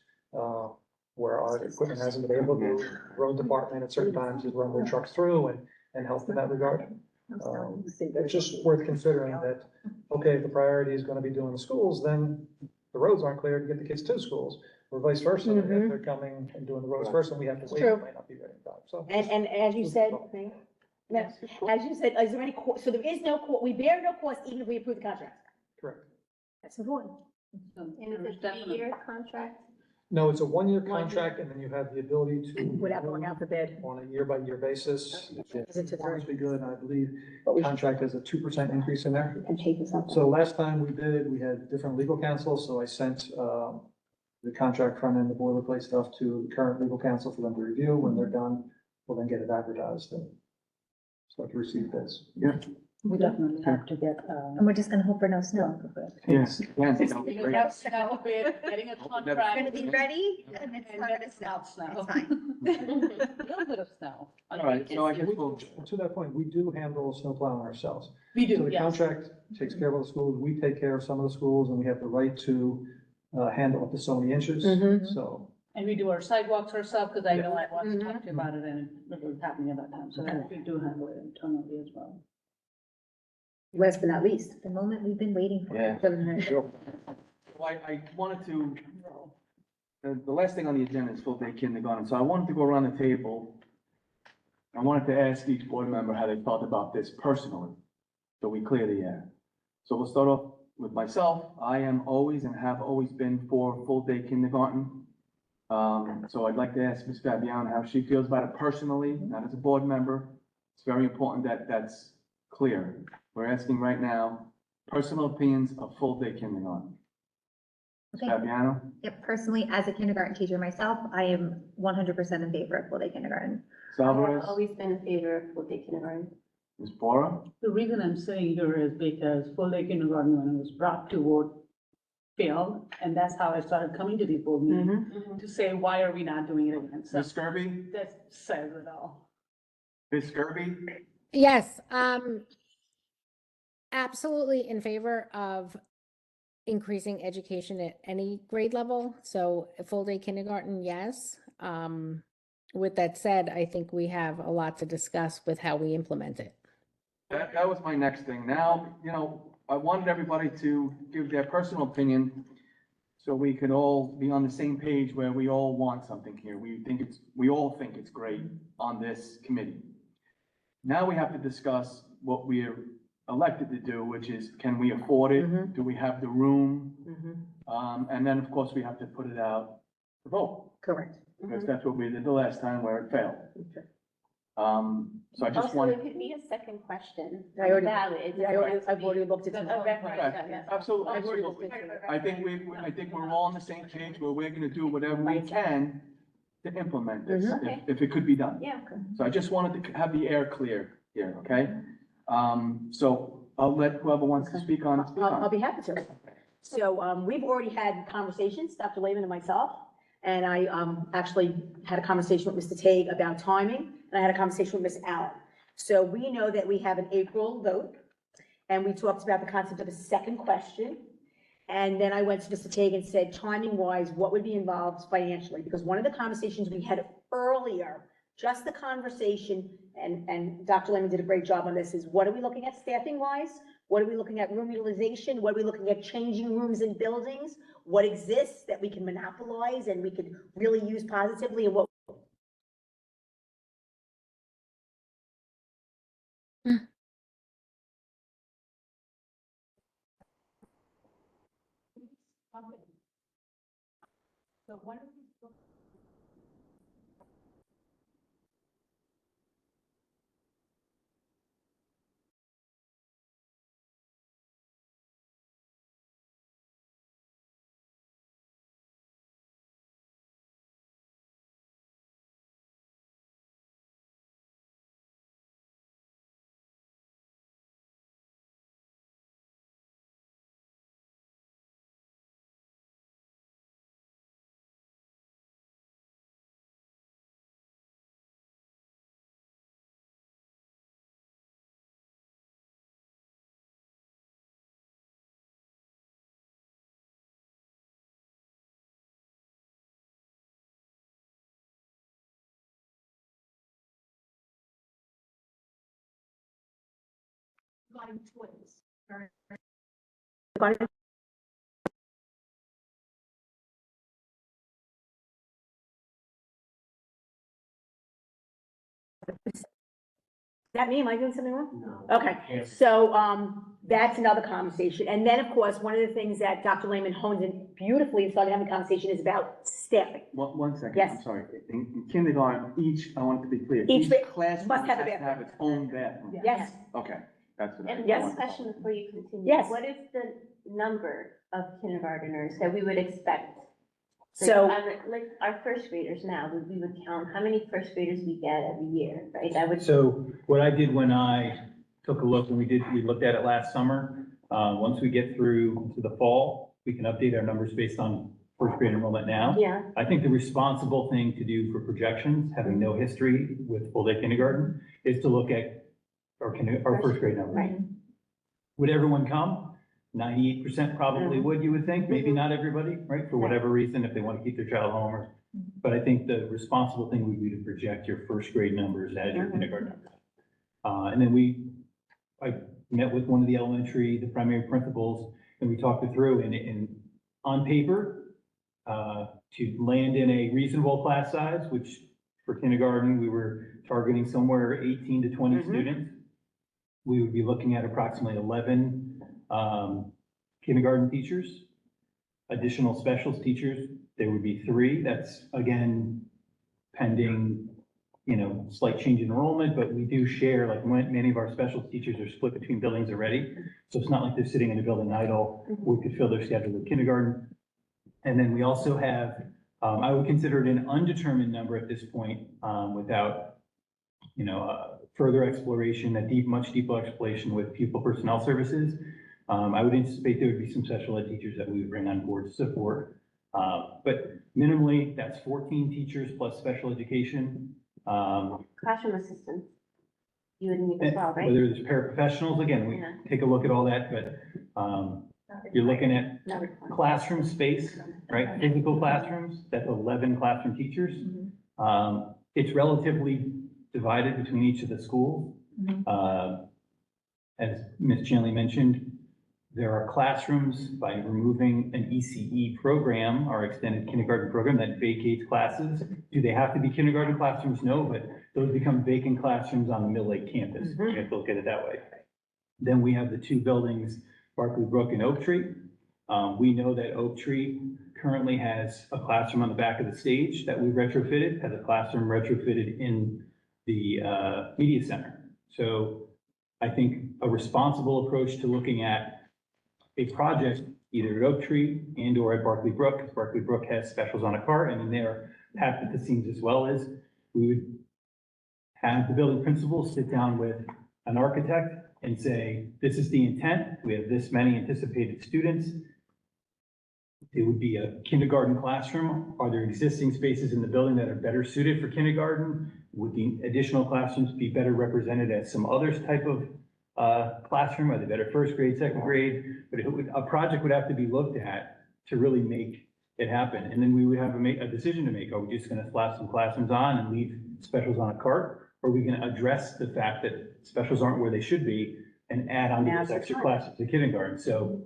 where our equipment hasn't been able to. Road department at certain times has run their trucks through and helped in that regard. It's just worth considering that, okay, if the priority is gonna be doing the schools, then the roads aren't clear to get the kids to schools, or vice versa. If they're coming and doing the roads first, and we have to wait, True. it might not be ready in time, so. And as you said, no, as you said, is there any, so there is no, we bear no cost even if we approve the contract? Correct. That's important. And it's a 3-year contract. No, it's a 1-year contract, and then you have the ability to. Without going out for bid. On a year-by-year basis. Is it to It's been good, I believe, But we should- contract has a 2% increase in there. And pay for something. So last time we did, we had different legal counsel, so I sent the contract front end, the boilerplate stuff to the current legal counsel for them to review. When they're done, we'll then get it advertised and start to receive bids. We definitely have to get, And we're just gonna hope for no snow. Yes. getting a bid, getting a contract. Gonna be ready, and it's not gonna snow. Not snow. It's fine. A little bit of snow. All right, so I guess we'll, To that point, we do handle snow plowing ourselves. We So do, the yes. contract takes care of all the schools, we take care of some of the schools, and we have the right to handle up to so many inches, Mhm. so. And we do our sidewalks ourselves, because I know I once Mhm. talked to you about it and it was happening at that time, so we do handle it internally as well. Last but not least. The moment we've been waiting for. yeah. So I wanted to, the last thing on the agenda is full-day kindergarten, so I wanted to go around the table. I wanted to ask each board member how they thought about this personally, so we clear the air. So we'll start off with myself. I am always and have always been for full-day kindergarten. So I'd like to ask Ms. Fabian how she feels about it personally, not as a board member. It's very important that that's clear. We're asking right now, personal opinions of full-day kindergarten. Okay. Fabiano? Yep, personally, as a kindergarten teacher myself, I am 100% in favor of full day kindergarten. I've Salvarez? always been in favor of full day kindergarten. Ms. Bora? The reason I'm saying here is because full day kindergarten, when it was brought to vote, failed, and that's how I started coming to these board meetings, to say, why are we not doing it again? So Ms. Skirby? that says it all. Ms. Skirby? Yes, absolutely in favor of increasing education at any grade level. So a full day kindergarten, yes. With that said, I think we have a lot to discuss with how we implement it. That was my next thing. Now, I wanted everybody to give their personal opinion so we could all be on the same page where we all want something here. We all think it's great on this committee. Now we have to discuss what we're elected to do, which is, can we afford it? Do we have the room? And then, of course, we have to put it out to vote, Correct. because that's what we did the last time where it failed. So I just Also, want. it could be a second question. I already- Valid. Yeah, I've already looked at it. Absolutely, I've already absolutely. looked into it. I think we're all on the same page where we're gonna do whatever we can to implement this, Mhm. Okay. if it could be done. Yeah. So I just wanted to have the air clear here, okay? So I'll let whoever wants to speak on, speak I'll on. be happy to. So, we've already had conversations, Dr. Lehman and myself, and I, actually had a conversation with Mr. Tague about timing, and I had a conversation with Ms. Allen. So we know that we have an April vote, and we talked about the concept of a second question. And then I went to Mr. Tague and said, timing wise, what would be involved financially? Because one of the conversations we had earlier, just the conversation, and Dr. Lehman did a great job on this, is what are we looking at staffing wise? What are we looking at room utilization? What are we looking at changing rooms in buildings? What exists that we can monopolize and we could really use positively, and what So one of these. that me? Am I doing something wrong? No. Okay, so, that's another conversation. And then, of course, one of the things that Dr. Lehman honed in beautifully and started having a conversation is about staffing. One second, I'm Yes. sorry. In kindergarten, I want it to be clear, Each each classroom must has have a to have its own bathroom. Yes, Okay, that's what I. And Yes. one question before you continue. Yes. What is the number of kindergarteners that we would expect? so, Like our first graders now, we would count how many first graders we get every year, right? That would. So what I did when I took a look, and we looked at it last summer, once we get through to the fall, we can update our numbers based on first grade enrollment now. Yeah, I think the responsible thing to do for projections, having no history with full day kindergarten, is to look at our first grade numbers. right. Would everyone come? 98% probably would, you would think, maybe not everybody, right, for whatever reason, if they want to keep their child home or. But I think the responsible thing would be to project your first grade numbers as your kindergarten numbers. And then I met with one of the the primary principals, and we talked it through, and on paper, to land in a reasonable class size, which for kindergarten, we were targeting somewhere 18 to 20 students. We would be looking at approximately 11 kindergarten teachers, additional specials teachers, there would be 3. That's, again, pending, slight change in enrollment, but we do share, like, many of our specials teachers are split between buildings already. So it's not like they're sitting in a building idle. We could fill their schedule with kindergarten. And then we also have, I would consider it an undetermined number at this point, without, further exploration, much deeper exploration with pupil personnel services. I would anticipate there would be some special ed teachers that we would bring on board to support. But minimally, that's 14 teachers plus special education. Classroom assistants, you would need as well, right? Whether there's paraprofessionals, again, we Yeah. take a look at all that, but you're looking at Not required. classroom space, right? Physical classrooms, that's 11 classroom teachers. It's relatively divided between each of the schools. As Ms. Chandler mentioned, there are classrooms by removing an ECE program, our extended kindergarten program that vacates classes. Do they have to be kindergarten classrooms? No, but those become vacant classrooms on the Mill Lake campus. You have to look at it that way. Then we have the two buildings, Barkley Brook and Oak Tree. We know that Oak Tree currently has a classroom on the back of the stage that we retrofitted, has a classroom retrofitted in the media center. So I think a responsible approach to looking at a project, either at Oak Tree and or at Barkley Brook, because Barkley Brook has specials on a cart and in there packed at the seams as well as, we would have the building principals sit down with an architect and say, this is the intent, we have this many anticipated students. It would be a kindergarten classroom. Are there existing spaces in the building that are better suited for kindergarten? Would the additional classrooms be better represented as some other type of classroom? Are they better first grade, second grade? But a project would have to be looked at to really make it happen. And then we would have a decision to make. Are we just gonna slap some classrooms on and leave specials on a cart? Or are we gonna address the fact that specials aren't where they should be and add on those extra classes to kindergarten? So,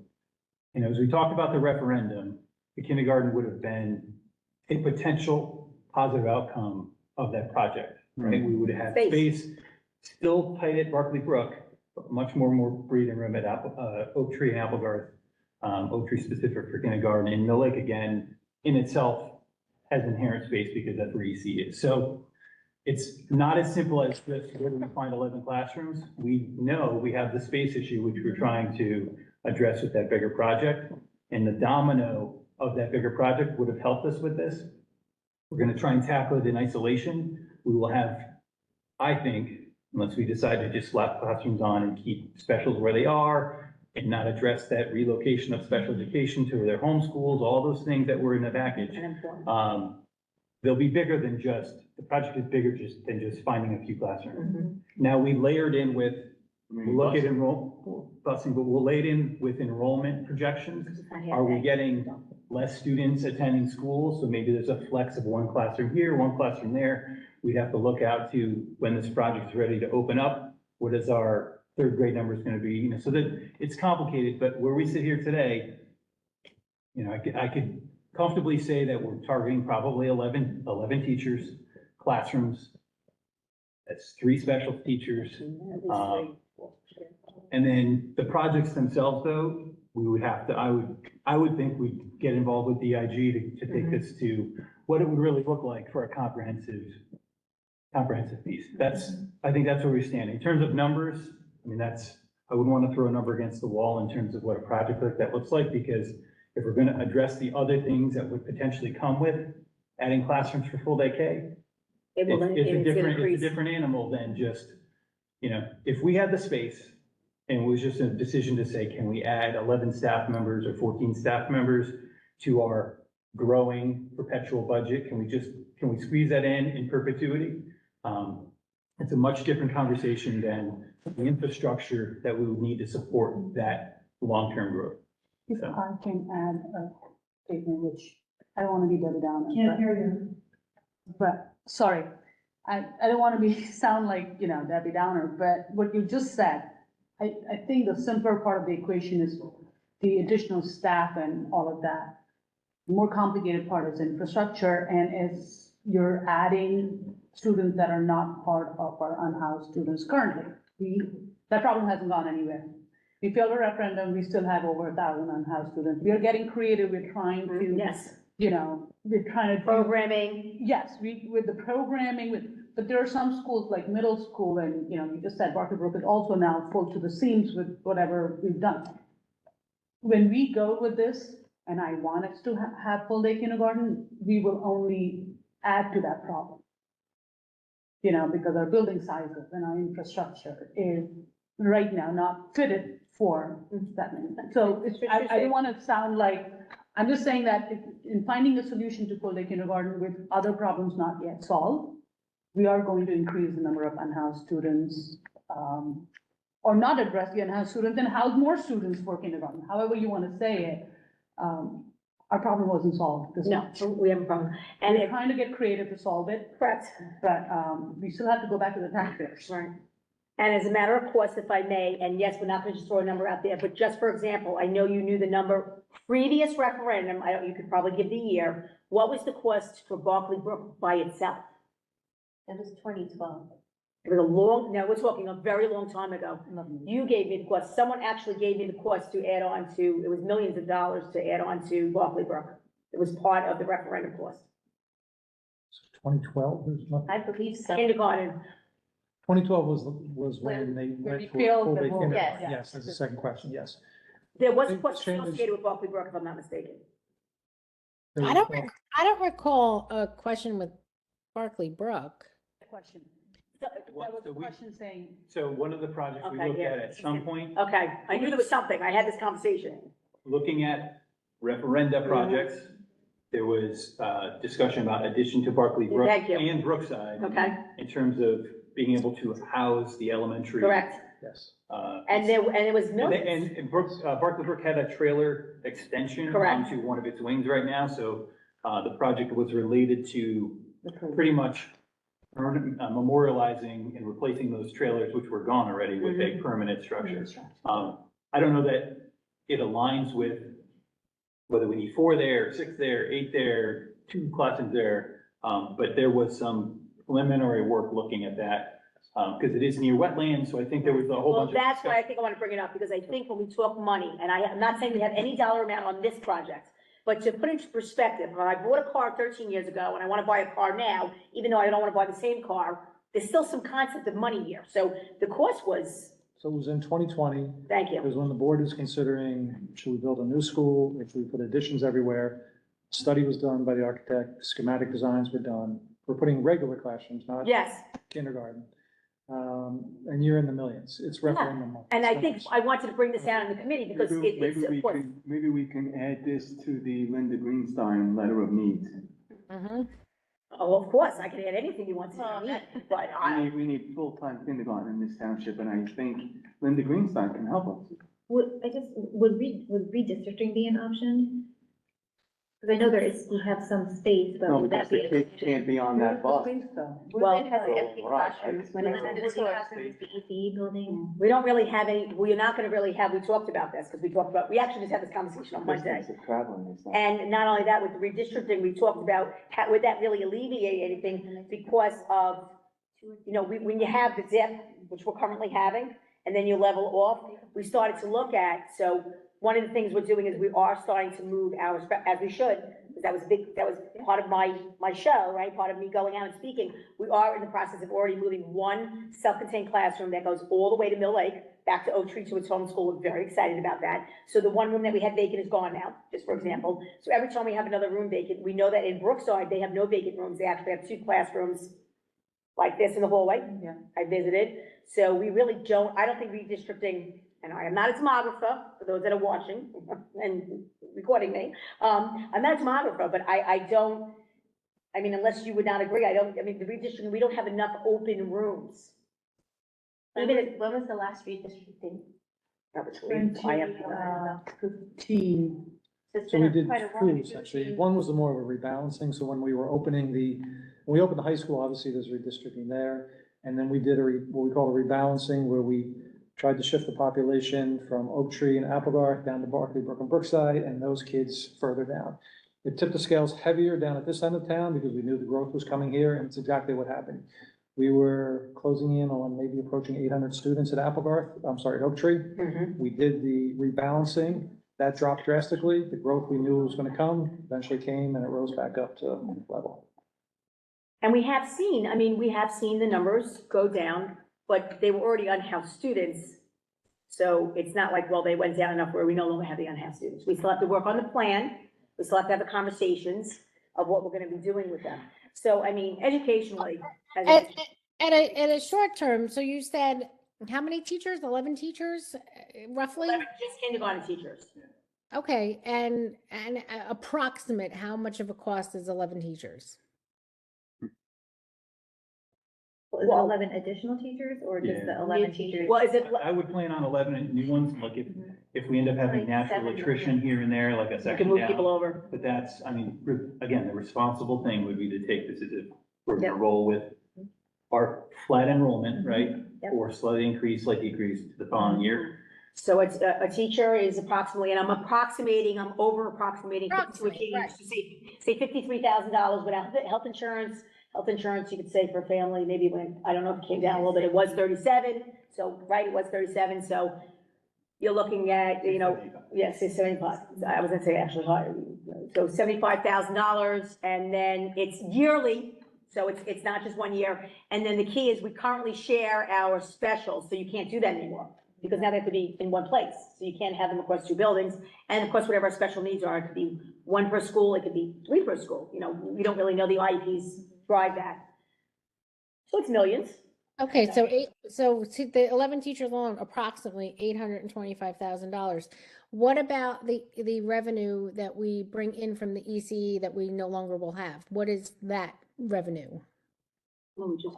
as we talked about the referendum, the kindergarten would have been a potential positive outcome of that project, right? We would have had space, still tight at Barkley Brook, but much more breathing room at Oak Tree and Applegarth. Oak Tree specific for kindergarten, and Mill Lake, again, in itself has inherent space because that's where EC is. So it's not as simple as just where do we find 11 classrooms? We know we have the space issue, which we're trying to address with that bigger project. And the domino of that bigger project would have helped us with this. We're gonna try and tackle it in isolation. We will have, I think, unless we decide to just slap classrooms on and keep specials where they are and not address that relocation of special education to their home schools, all those things that were in the package. They'll be bigger than the project is bigger than just finding a few classrooms. Now, we layered in with, we'll look at busing, but we'll lay it in with enrollment projections. Are we getting less students attending schools? So maybe there's a flex of one classroom here, one classroom there. We'd have to look out to when this project is ready to open up. What is our third grade numbers going to be? So that it's complicated, but where we sit here today, I could comfortably say that we're targeting probably 11 teachers, classrooms. That's 3 special teachers. And then the projects themselves, though, we would have to, I would think we'd get involved with DIG to take this to what it would really look like for a comprehensive piece. I think that's where we stand. In terms of numbers, I wouldn't want to throw a number against the wall in terms of what a project like that looks like, because if we're going to address the other things that would potentially come with adding classrooms for full day K, it's a different animal than just, if we had the space and it was just a decision to say, can we add 11 staff members or 14 staff members to our growing perpetual budget? Can we squeeze that in perpetuity? It's a much different conversation than the infrastructure that we would need to support that long-term growth. If I can add a statement, which I don't want to be Debbie Downer. Can't hear you. But, sorry, I don't want to sound like, Debbie Downer, but what you just said, I think the simpler part of the equation is the additional staff and all of that. The more complicated part is infrastructure, and is you're adding students that are not part of our unhoused students currently. That problem hasn't gone anywhere. We failed a referendum, we still have over 1,000 unhoused students. We are getting creative, we're trying to, Yes. we're trying to. Programming. Yes, with the programming, but there are some schools like middle school and, you just said Barkley Brook is also now full to the seams with whatever we've done. When we go with this, and I want us to have full day kindergarten, we will only add to that problem. You know, because our building sizes and our infrastructure is right now not fitted for that many. So it's, I don't want to sound like, I'm just saying that in finding a solution to full day kindergarten with other problems not yet solved, we are going to increase the number of unhoused students, or not address the unhoused students and house more students for kindergarten, however you want to say it. Our problem wasn't solved this No, much. we have a problem. And We're it, trying to get creative to solve it, correct, but we still have to go back to the taxpayers. right. And as a matter of course, if I may, and yes, we're not gonna just throw a number out there, but just for example, I know you knew the number, previous referendum, you could probably give the year, what was the cost for Barkley Brook by itself? It was 2012. It was a long, no, we're talking a very long time ago. You gave me the cost, someone actually gave me the cost to add on to, it was millions of dollars to add on to Barkley Brook. It was part of the referendum cost. 2012, there's nothing. I believe so. Kindergarten, 2012 was when they When went we for failed full the day rule, kindergarten. yes. Yes, that's the second question, yes. there was a Big cost changes. associated with Barkley Brook, if I'm not mistaken. There I was- don't recall a question with Barkley Brook. Question. So- That was So a we- question saying, So one of the projects we Okay, looked yeah. at some point, Okay, I knew there was something, I had this conversation. looking at referenda projects, there was discussion about addition to Barkley Brook Thank you. and Brookside Okay, in terms of being able to house the elementary. correct. Yes. And it was And, millions. and Brooks, Barkley Brook had a trailer extension Correct. onto one of its wings right now, so the project was related to pretty much memorializing and replacing those trailers, which were gone already, with a permanent structure. I don't know that it aligns with whether we need 4 there, 6 there, 8 there, 2 classrooms there, but there was some preliminary work looking at that, because it is near wetlands, so I think there was a whole Well, bunch of. that's why I think I want to bring it up, because I think when we talk money, and I'm not saying we have any dollar amount on this project, but to put into perspective, when I bought a car 13 years ago, and I want to buy a car now, even though I don't want to buy the same car, there's still some concept of money here. So the cost was, So it was in 2020. thank It you. was when the board was considering, should we build a new school, or should we put additions everywhere? Study was done by the architect, schematic designs were done. We're putting regular classrooms, not Yes, kindergarten. And you're in the millions. It's referendum. and I think I wanted to bring this out in the committee because it's important. Maybe we can add this to the Linda Greenstein letter of needs. Mhm. Oh, of course, I can add anything you want to Well, me, but I, We need full-time kindergarten in this township, and I think Linda Greenstein can help us. Would redistricting be an option? Because I know we have some space, but No, would because that the be? kids can't be on that bus. well, It has empty right. classrooms when When it's in the the store. classrooms, the ECE building? we don't really have any, we're not gonna really have, we talked about this, because we actually just had this conversation on Monday. Distance of traveling is not. And not only that, with the redistricting, we talked about, how, would that really alleviate anything because of, you know, when you have the dip, which we're currently having, and then you level off, we started to look at, so one of the things we're doing is we are starting to move our, as we should, because that was part of my show, right? Part of me going out and speaking. We are in the process of already moving one self-contained classroom that goes all the way to Mill Lake, back to Oak Tree to its home school. We're very excited about that. So the one room that we had vacant is gone now, just for example. So every time we have another room vacant, we know that in Brookside, they have no vacant rooms. They actually have 2 classrooms like this in the hallway. Yeah. I visited. So we really don't, I don't think redistricting, and I am not a tomographer, for those that are watching and recording me. I'm not a tomographer, but I don't, I mean, unless you would not agree, the redistricting, we don't have enough open rooms. Even if, When was the last redistricting? that was weird. I have, 15. It's So we been did quite a while. 2, actually. One was the more of a rebalancing, so when we were opening when we opened the high school, obviously there's redistricting there. And then we did what we call a rebalancing, where we tried to shift the population from Oak Tree and Applegarth down to Barkley Brook and Brookside, and those kids further down. It tipped the scales heavier down at this end of town because we knew the growth was coming here, and it's exactly what happened. We were closing in on maybe approaching 800 students at at Oak Tree. Mhm. We did the rebalancing, that dropped drastically. The growth we knew was gonna come eventually came, and it rose back up to level. And we have seen the numbers go down, but they were already unhoused students. So it's not like, well, they went down enough where we no longer have the unhoused students. We still have to work on the plan. We still have to have the conversations of what we're gonna be doing with them. So, I mean, educationally, as At, a- at a short term, so you said, how many teachers? 11 teachers, roughly? just kindergarten teachers. Okay, and approximate, how much of a cost is 11 teachers? Is it Well- 11 additional teachers or just the Yeah. 11 teachers? Well, is it, I would plan on 11 new ones, like if we end up having Like natural 7 attrition here and there, like a you can section move people down. over? But that's, I mean, again, the responsible thing would be to take this as if we're Yeah. gonna roll with our flat enrollment, right? Yep. Or slightly increase like decrease the following year. So it's, a teacher is approximately, and I'm approximating, I'm over approximating to a Approximate, change, right. to say $53,000 without the health insurance. Health insurance, you could say for a family, maybe when, I don't know if it came down a little bit, it was 37, so, right, it was 37, so you're looking at, you know, yes, it's 75, I was gonna say actually higher, so $75,000, and then it's yearly, so it's not just 1 year, and then the key is we currently share our specials, so you can't do that anymore, because now they have to be in one place, so you can't have them across 2 buildings, and of course, whatever our special needs are, it could be 1 per school, it could be 3 per school, you know, we don't really know the IEPs drive that. So it's millions. Okay, so see, the 11 teachers alone, approximately $825,000. What about the revenue that we bring in from the ECE that we no longer will have? What is that revenue? Let me just-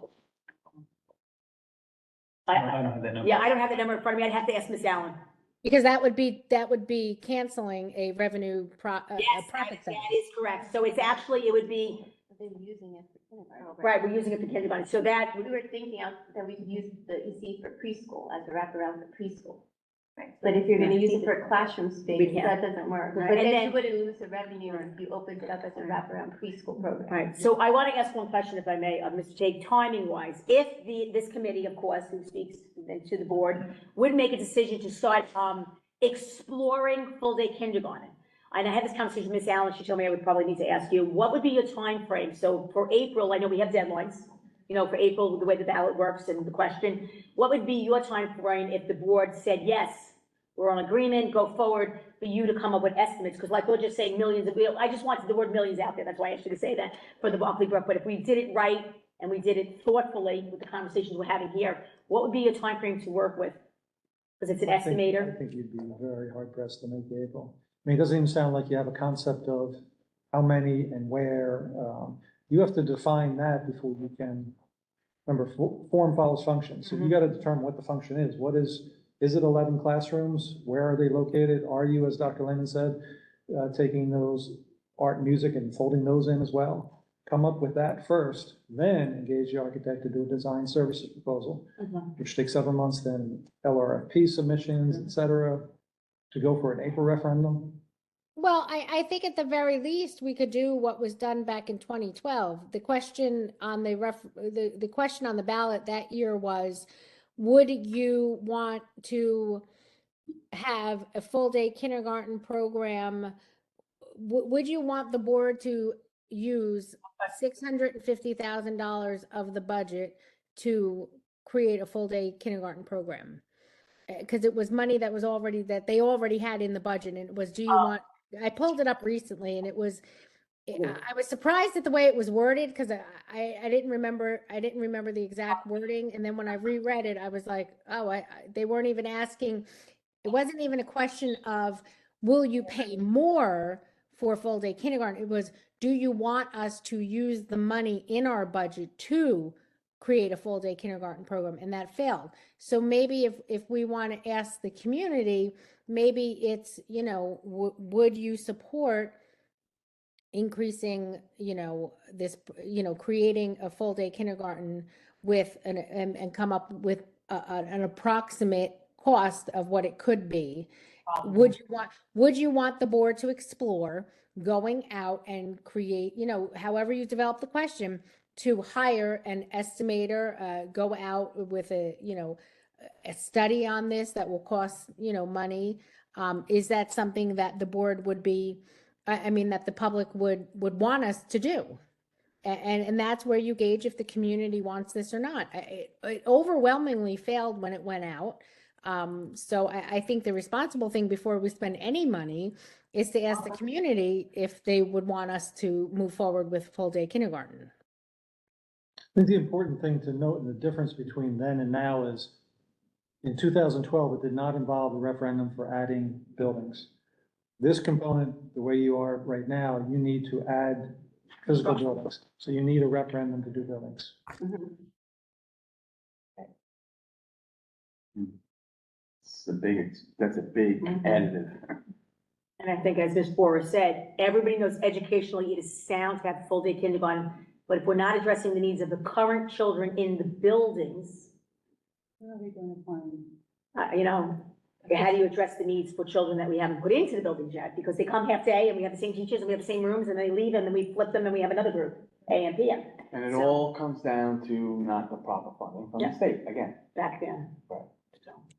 I don't have that number. Yeah, I don't have the number in front of me, I'd have to ask Miss Allen. Because that would be canceling a revenue a Yes, profit center. that is correct. So it's actually, it would be, They're using it for kindergarten. right, we're using it for kindergarten, so that, We were thinking that we could use the EC for preschool as a wraparound for preschool. But if you're gonna use it for classroom We space, can't. that doesn't work. Right. But And then then- you wouldn't lose the revenue if you opened it up as a wraparound preschool program. right, so I want to ask one question, if I may, Mr. Jake, timing wise, if this committee, of course, who speaks then to the board, would make a decision to start, exploring full-day kindergarten. And I had this conversation with Miss Allen, she told me I would probably need to ask you, what would be your time frame? So for April, I know we have deadlines, you know, for April, the way the ballot works and the question, what would be your time frame if the board said, yes, we're on agreement, go forward, for you to come up with estimates? Because like we're just saying millions of, I just wanted the word millions out there, that's why I asked you to say that for the Buckley Brook, but if we did it right and we did it thoughtfully with the conversations we're having here, what would be your time frame to work with? Because it's an I think estimator. you'd be very hard pressed to make April. I mean, it doesn't even sound like you have a concept of how many and where. You have to define that before you can, remember, form follows function. So you got to determine what the function is. What is it 11 classrooms? Where are they located? Are you, as Dr. Lehman said, taking those art and music and folding those in as well? Come up with that first, then engage the architect to do a design services proposal, which takes several months, then LRFP submissions, et cetera, to go for an April referendum. Well, I think at the very least, we could do what was done back in 2012. The question on the question on the ballot that year was, would you want to have a full-day kindergarten program? Would you want the board to use $650,000 of the budget to create a full-day kindergarten program? Because it was money that was that they already had in the budget, and it was, do you want, I pulled it up recently, and it was, I was surprised at the way it was worded, because I didn't remember the exact wording, and then when I reread it, I was like, oh, they weren't even asking, it wasn't even a question of, will you pay more for full-day kindergarten? It was, do you want us to use the money in our budget to create a full-day kindergarten program? And that failed. So maybe if we want to ask the community, maybe it's, you know, would you support increasing, you know, this, you know, creating a full-day kindergarten with and come up with an approximate cost of what it could be? Would you want the board to explore going out and create, you know, however you develop the question, to hire an estimator, go out with a, you know, a study on this that will cost, you know, money? Is that something that the board would be, I mean, that the public would want us to do? And that's where you gauge if the community wants this or not. It overwhelmingly failed when it went out. So I think the responsible thing before we spend any money is to ask the community if they would want us to move forward with full-day kindergarten. I think the important thing to note in the difference between then and now is in 2012, it did not involve a referendum for adding buildings. This component, the way you are right now, you need to add physical buildings. So you need a referendum to do buildings. That's a big additive. And I think as Ms. Borer said, everybody knows educationally it is sound to have full-day kindergarten, but if we're not addressing the needs of the current children in the buildings, Where are we going to find? you know, how do you address the needs for children that we haven't put into the buildings yet? Because they come half day and we have the same teachers and we have the same rooms and they leave and then we flip them and we have another group, AM, PM. And it So- all comes down to not the proper funding from Yeah. the state, again. Back then.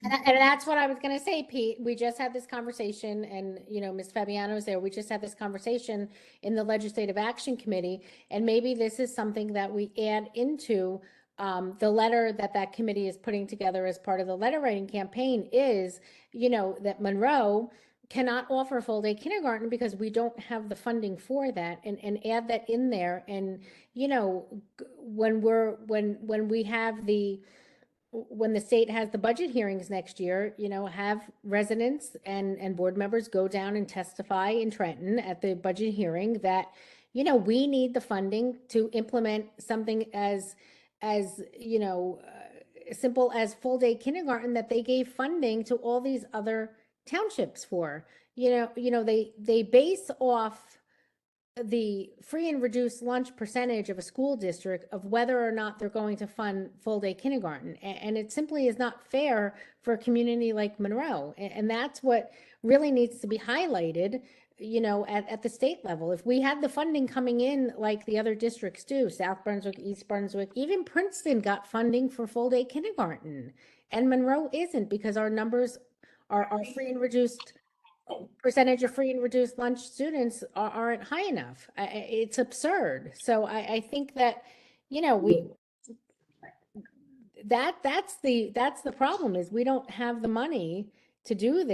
And that's what I was gonna say, Pete. We just had this conversation and, Ms. Fabiano's there. We just had this conversation in the Legislative Action Committee. And maybe this is something that we add into the letter that committee is putting together as part of the letter writing campaign is, that Monroe cannot offer full-day kindergarten because we don't have the funding for that, and add that in there. And, when the state has the budget hearings next year, have residents and board members go down and testify in Trenton at the budget hearing that, we need the funding to implement something as simple as full-day kindergarten that they gave funding to all these other townships for. They base off the free and reduced lunch percentage of a school district of whether or not they're going to fund full-day kindergarten. And it simply is not fair for a community like Monroe. And that's what really needs to be highlighted, at the state level. If we had the funding coming in like the other districts do, South Brunswick, East Brunswick, even Princeton got funding for full-day kindergarten. And Monroe isn't, because our numbers are free and reduced percentage of free and reduced lunch students aren't high enough. It's absurd. So I think that, that's the problem, is we don't have the money to do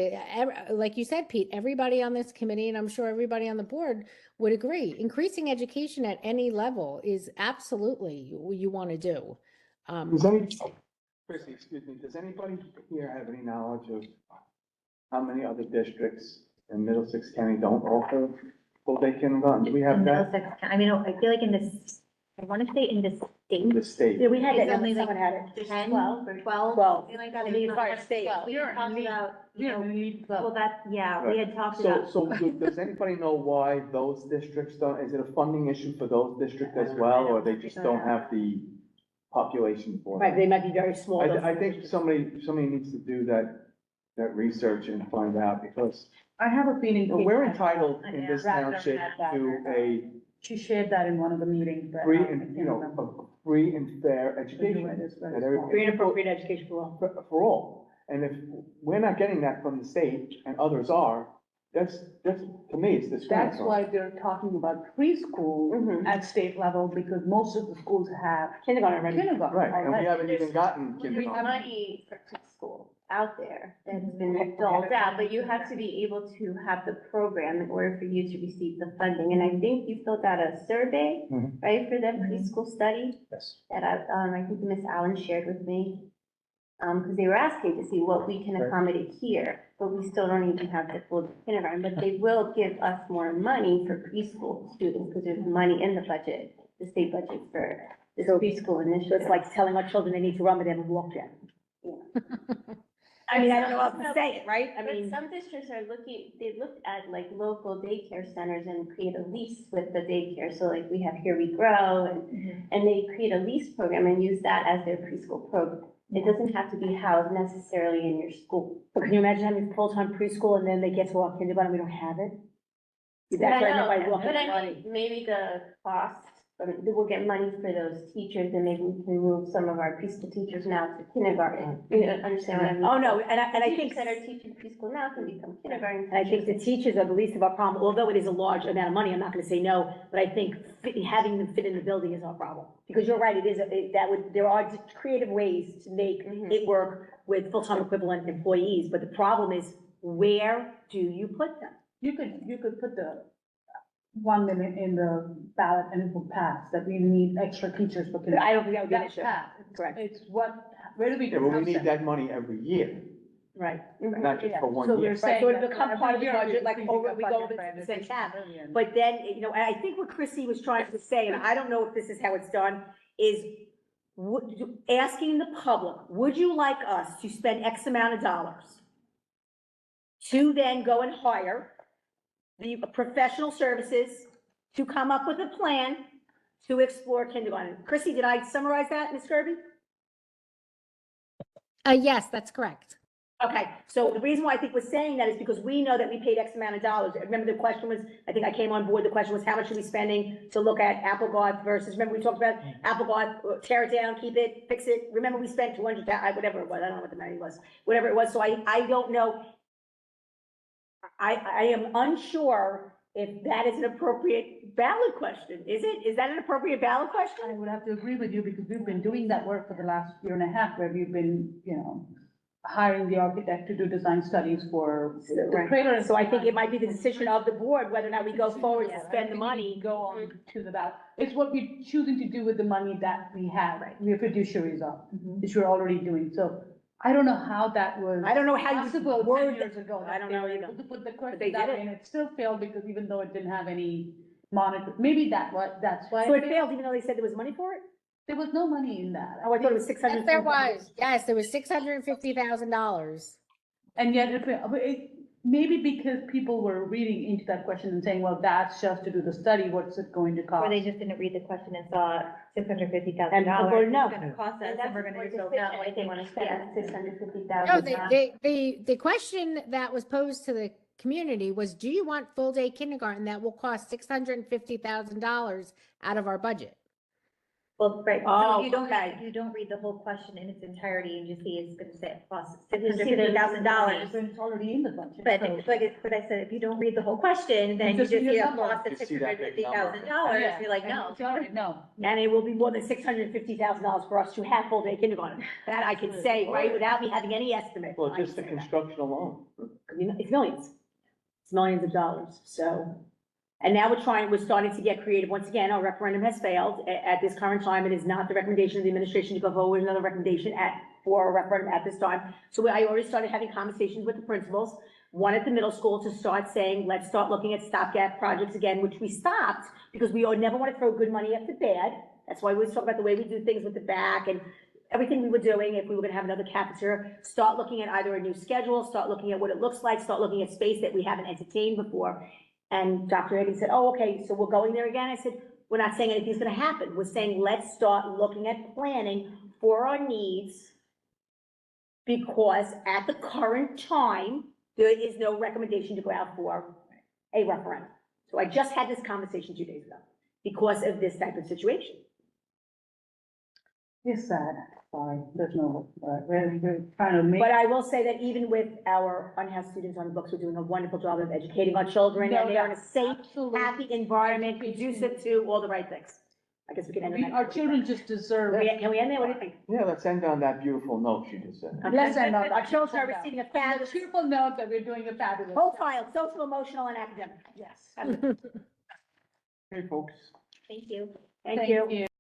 like you said, Pete, everybody on this committee, and I'm sure everybody on the board would agree, increasing education at any level is absolutely what you want to do. Chrissy, excuse me, does anybody here have any knowledge of how many other districts in Middlesex County don't offer full-day kindergarten? Do we have In that Middlesex, I mean, I feel like in this, I want to say in the in state. the state? Yeah, we had that, It's only someone had it. There's 10, 12 or 12. 12. Something like that. In the There's entire not- state. We had talked about, Well, that, yeah, we had talked So, about. so does anybody know why those districts don't, is it a funding issue for those districts as well, or they just don't have the population for Right, it? they might be very small. those I think districts. somebody needs to do that research and find out, because I have a feeling. Kate we're had- entitled in this Rather township had that. to a She shared that in one of the meetings, but. free I and, can't remember. a free and fair education. That is that every- Free and appropriate education for all. For all. And if we're not getting that from the state and others are, that's, to me, it's That's discriminatory. why they're talking about preschool Mhm. at state level, because most of the schools have Kindergarten already. kindergarten. Right, and we already. haven't even gotten There's kindergarten. money for preschool out there that's been doled out, but you have to be able to have the program in order for you to receive the funding. And I think you filled out a survey, Mhm. right, for that preschool study Yes. that I think Miss Allen shared with me. Because they were asking to see what we can Right. accommodate here, but we still don't even have the full kindergarten. But they will give us more money for preschool students, because there's money in the budget, the state budget for this preschool So initiative. it's like telling our children they need to run with them and walk them. I mean, I don't know how to say it, right? I But mean, some districts are looking, they looked at like local daycare centers and create a lease with the daycare. So like we have Here We Grow and they create a lease program and use that as their preschool program. It doesn't have to be housed necessarily in your school. but can you imagine having full-time preschool and then they get to our kindergarten, we don't have it? But That's I what I meant know, by walking but I money. mean, maybe the cost we'll get money for those teachers and maybe we can move some of our preschool teachers now to kindergarten. You understand what I mean? Oh, no, and I The think. teachers that are teaching preschool now can become kindergarten. And I think the teachers are the least of our problem, although it is a large amount of money, I'm not gonna say no, but I think having them fit in the building is our problem. Because you're right, there are creative ways to make it work with full-time equivalent employees, but the problem is, where do you put them? You could put the 1 million in the ballot and it will pass, that we need extra teachers for kindergarten. I don't think that would be an That's issue. passed. Correct. It's what, where do we? Yeah, but we house need them? that money every year, Right. not just Yeah, for one so year. we're saying So it'll that become part of the every year budget, like, increasing over- the we go budget over by an 50% additional cap. million. But then, and I think what Chrissy was trying to say, and I don't know if this is how it's done, is asking the public, would you like us to spend X amount of dollars to then go and hire the professional services to come up with a plan to explore kindergarten? Chrissy, did I summarize that, Ms. Kirby? Yes, that's correct. Okay, so the reason why I think we're saying that is because we know that we paid X amount of dollars. Remember the question was, I think I came on board, the question was, how much are we spending to look at Applegarth versus, remember we talked about Applegarth, tear it down, keep it, fix it. Remember we spent 200, whatever it was, I don't know what the money was, whatever it was. So I don't know. I am unsure if that is an appropriate ballot question. Is it? Is that an appropriate ballot question? I would have to agree with you because we've been doing that work for the last year and a half where we've been, hiring the architect to do design studies for the trailer. and So I think it might be the decision of the board whether or not we go forward to spend the money. Go on to the ballot. It's what we're choosing to do with the money that we have. We are fiduciaries of, which we're already doing. So I don't know how that was. I don't know how you possible would word 10 years ago. I don't know either. To put the they question did that it. way, and it still failed because even though it didn't have any monitor, maybe that's why. So it failed even though they said there was money for it? There was no money in that. Oh, I thought it was 600. Yes, there was. Yes, there was $650,000. And yet, maybe because people were reading into that question and saying, well, that's just to do the study, what's it going to cost? Or they just didn't read the question and saw $650,000. And voted no. It's gonna cost us, and we're gonna just go, decision, no, I think, want to spend yeah. $650,000. No, the question that was posed to the community was, do you want full-day kindergarten that will cost $650,000 out of our budget? Well, right, Oh, so you don't, okay. you don't read the whole question in its entirety, and you see it's gonna say it costs You see the $650,000. It's already in the budget. But, so- but I said, if you don't read the whole question, then you Just just see the see a number. cost of Just see that big $650,000, Yeah, you're like, and no. it's already- No. And it will be more than $650,000 for us to have full-day kindergarten. That I can say, right, without me having any estimate. Well, I just the can say that. construction alone. It's millions. It's millions of dollars, so. And now we're starting to get creative. Once again, our referendum has failed. At this current time, it is not the recommendation of the administration to go forward with another recommendation for a referendum at this time. So I already started having conversations with the principals, one at the middle school, to start saying, let's start looking at stopgap projects again, which we stopped because we never want to throw good money after bad. That's why we always talk about the way we do things with the back and everything we were doing, if we were gonna have another cafeteria, start looking at either a new schedule, start looking at what it looks like, start looking at space that we haven't entertained before. And Dr. Eddie said, oh, okay, so we're going there again? I said, we're not saying anything's gonna happen. We're saying, let's start looking at planning for our needs. Because at the current time, there is no recommendation to go out for a referendum. So I just had this conversation 2 days ago because of this type of situation. It's sad, sorry, there's no, we're trying to make. But I will say that even with our unhoused students on the books, we're doing a wonderful job of educating our children, and they're in a safe, Absolutely. happy environment, conducive to all the right things. I guess we can end on that. Our children just deserve. Can we end there? What do you think? Yeah, let's end on that beautiful note she just said. Let's end on. Our children are receiving a On a fabulous, cheerful note that we're doing a fabulous. profile, social, emotional, and academic. Yes. Fabulous. Hey, folks. Thank you. Thank you. you.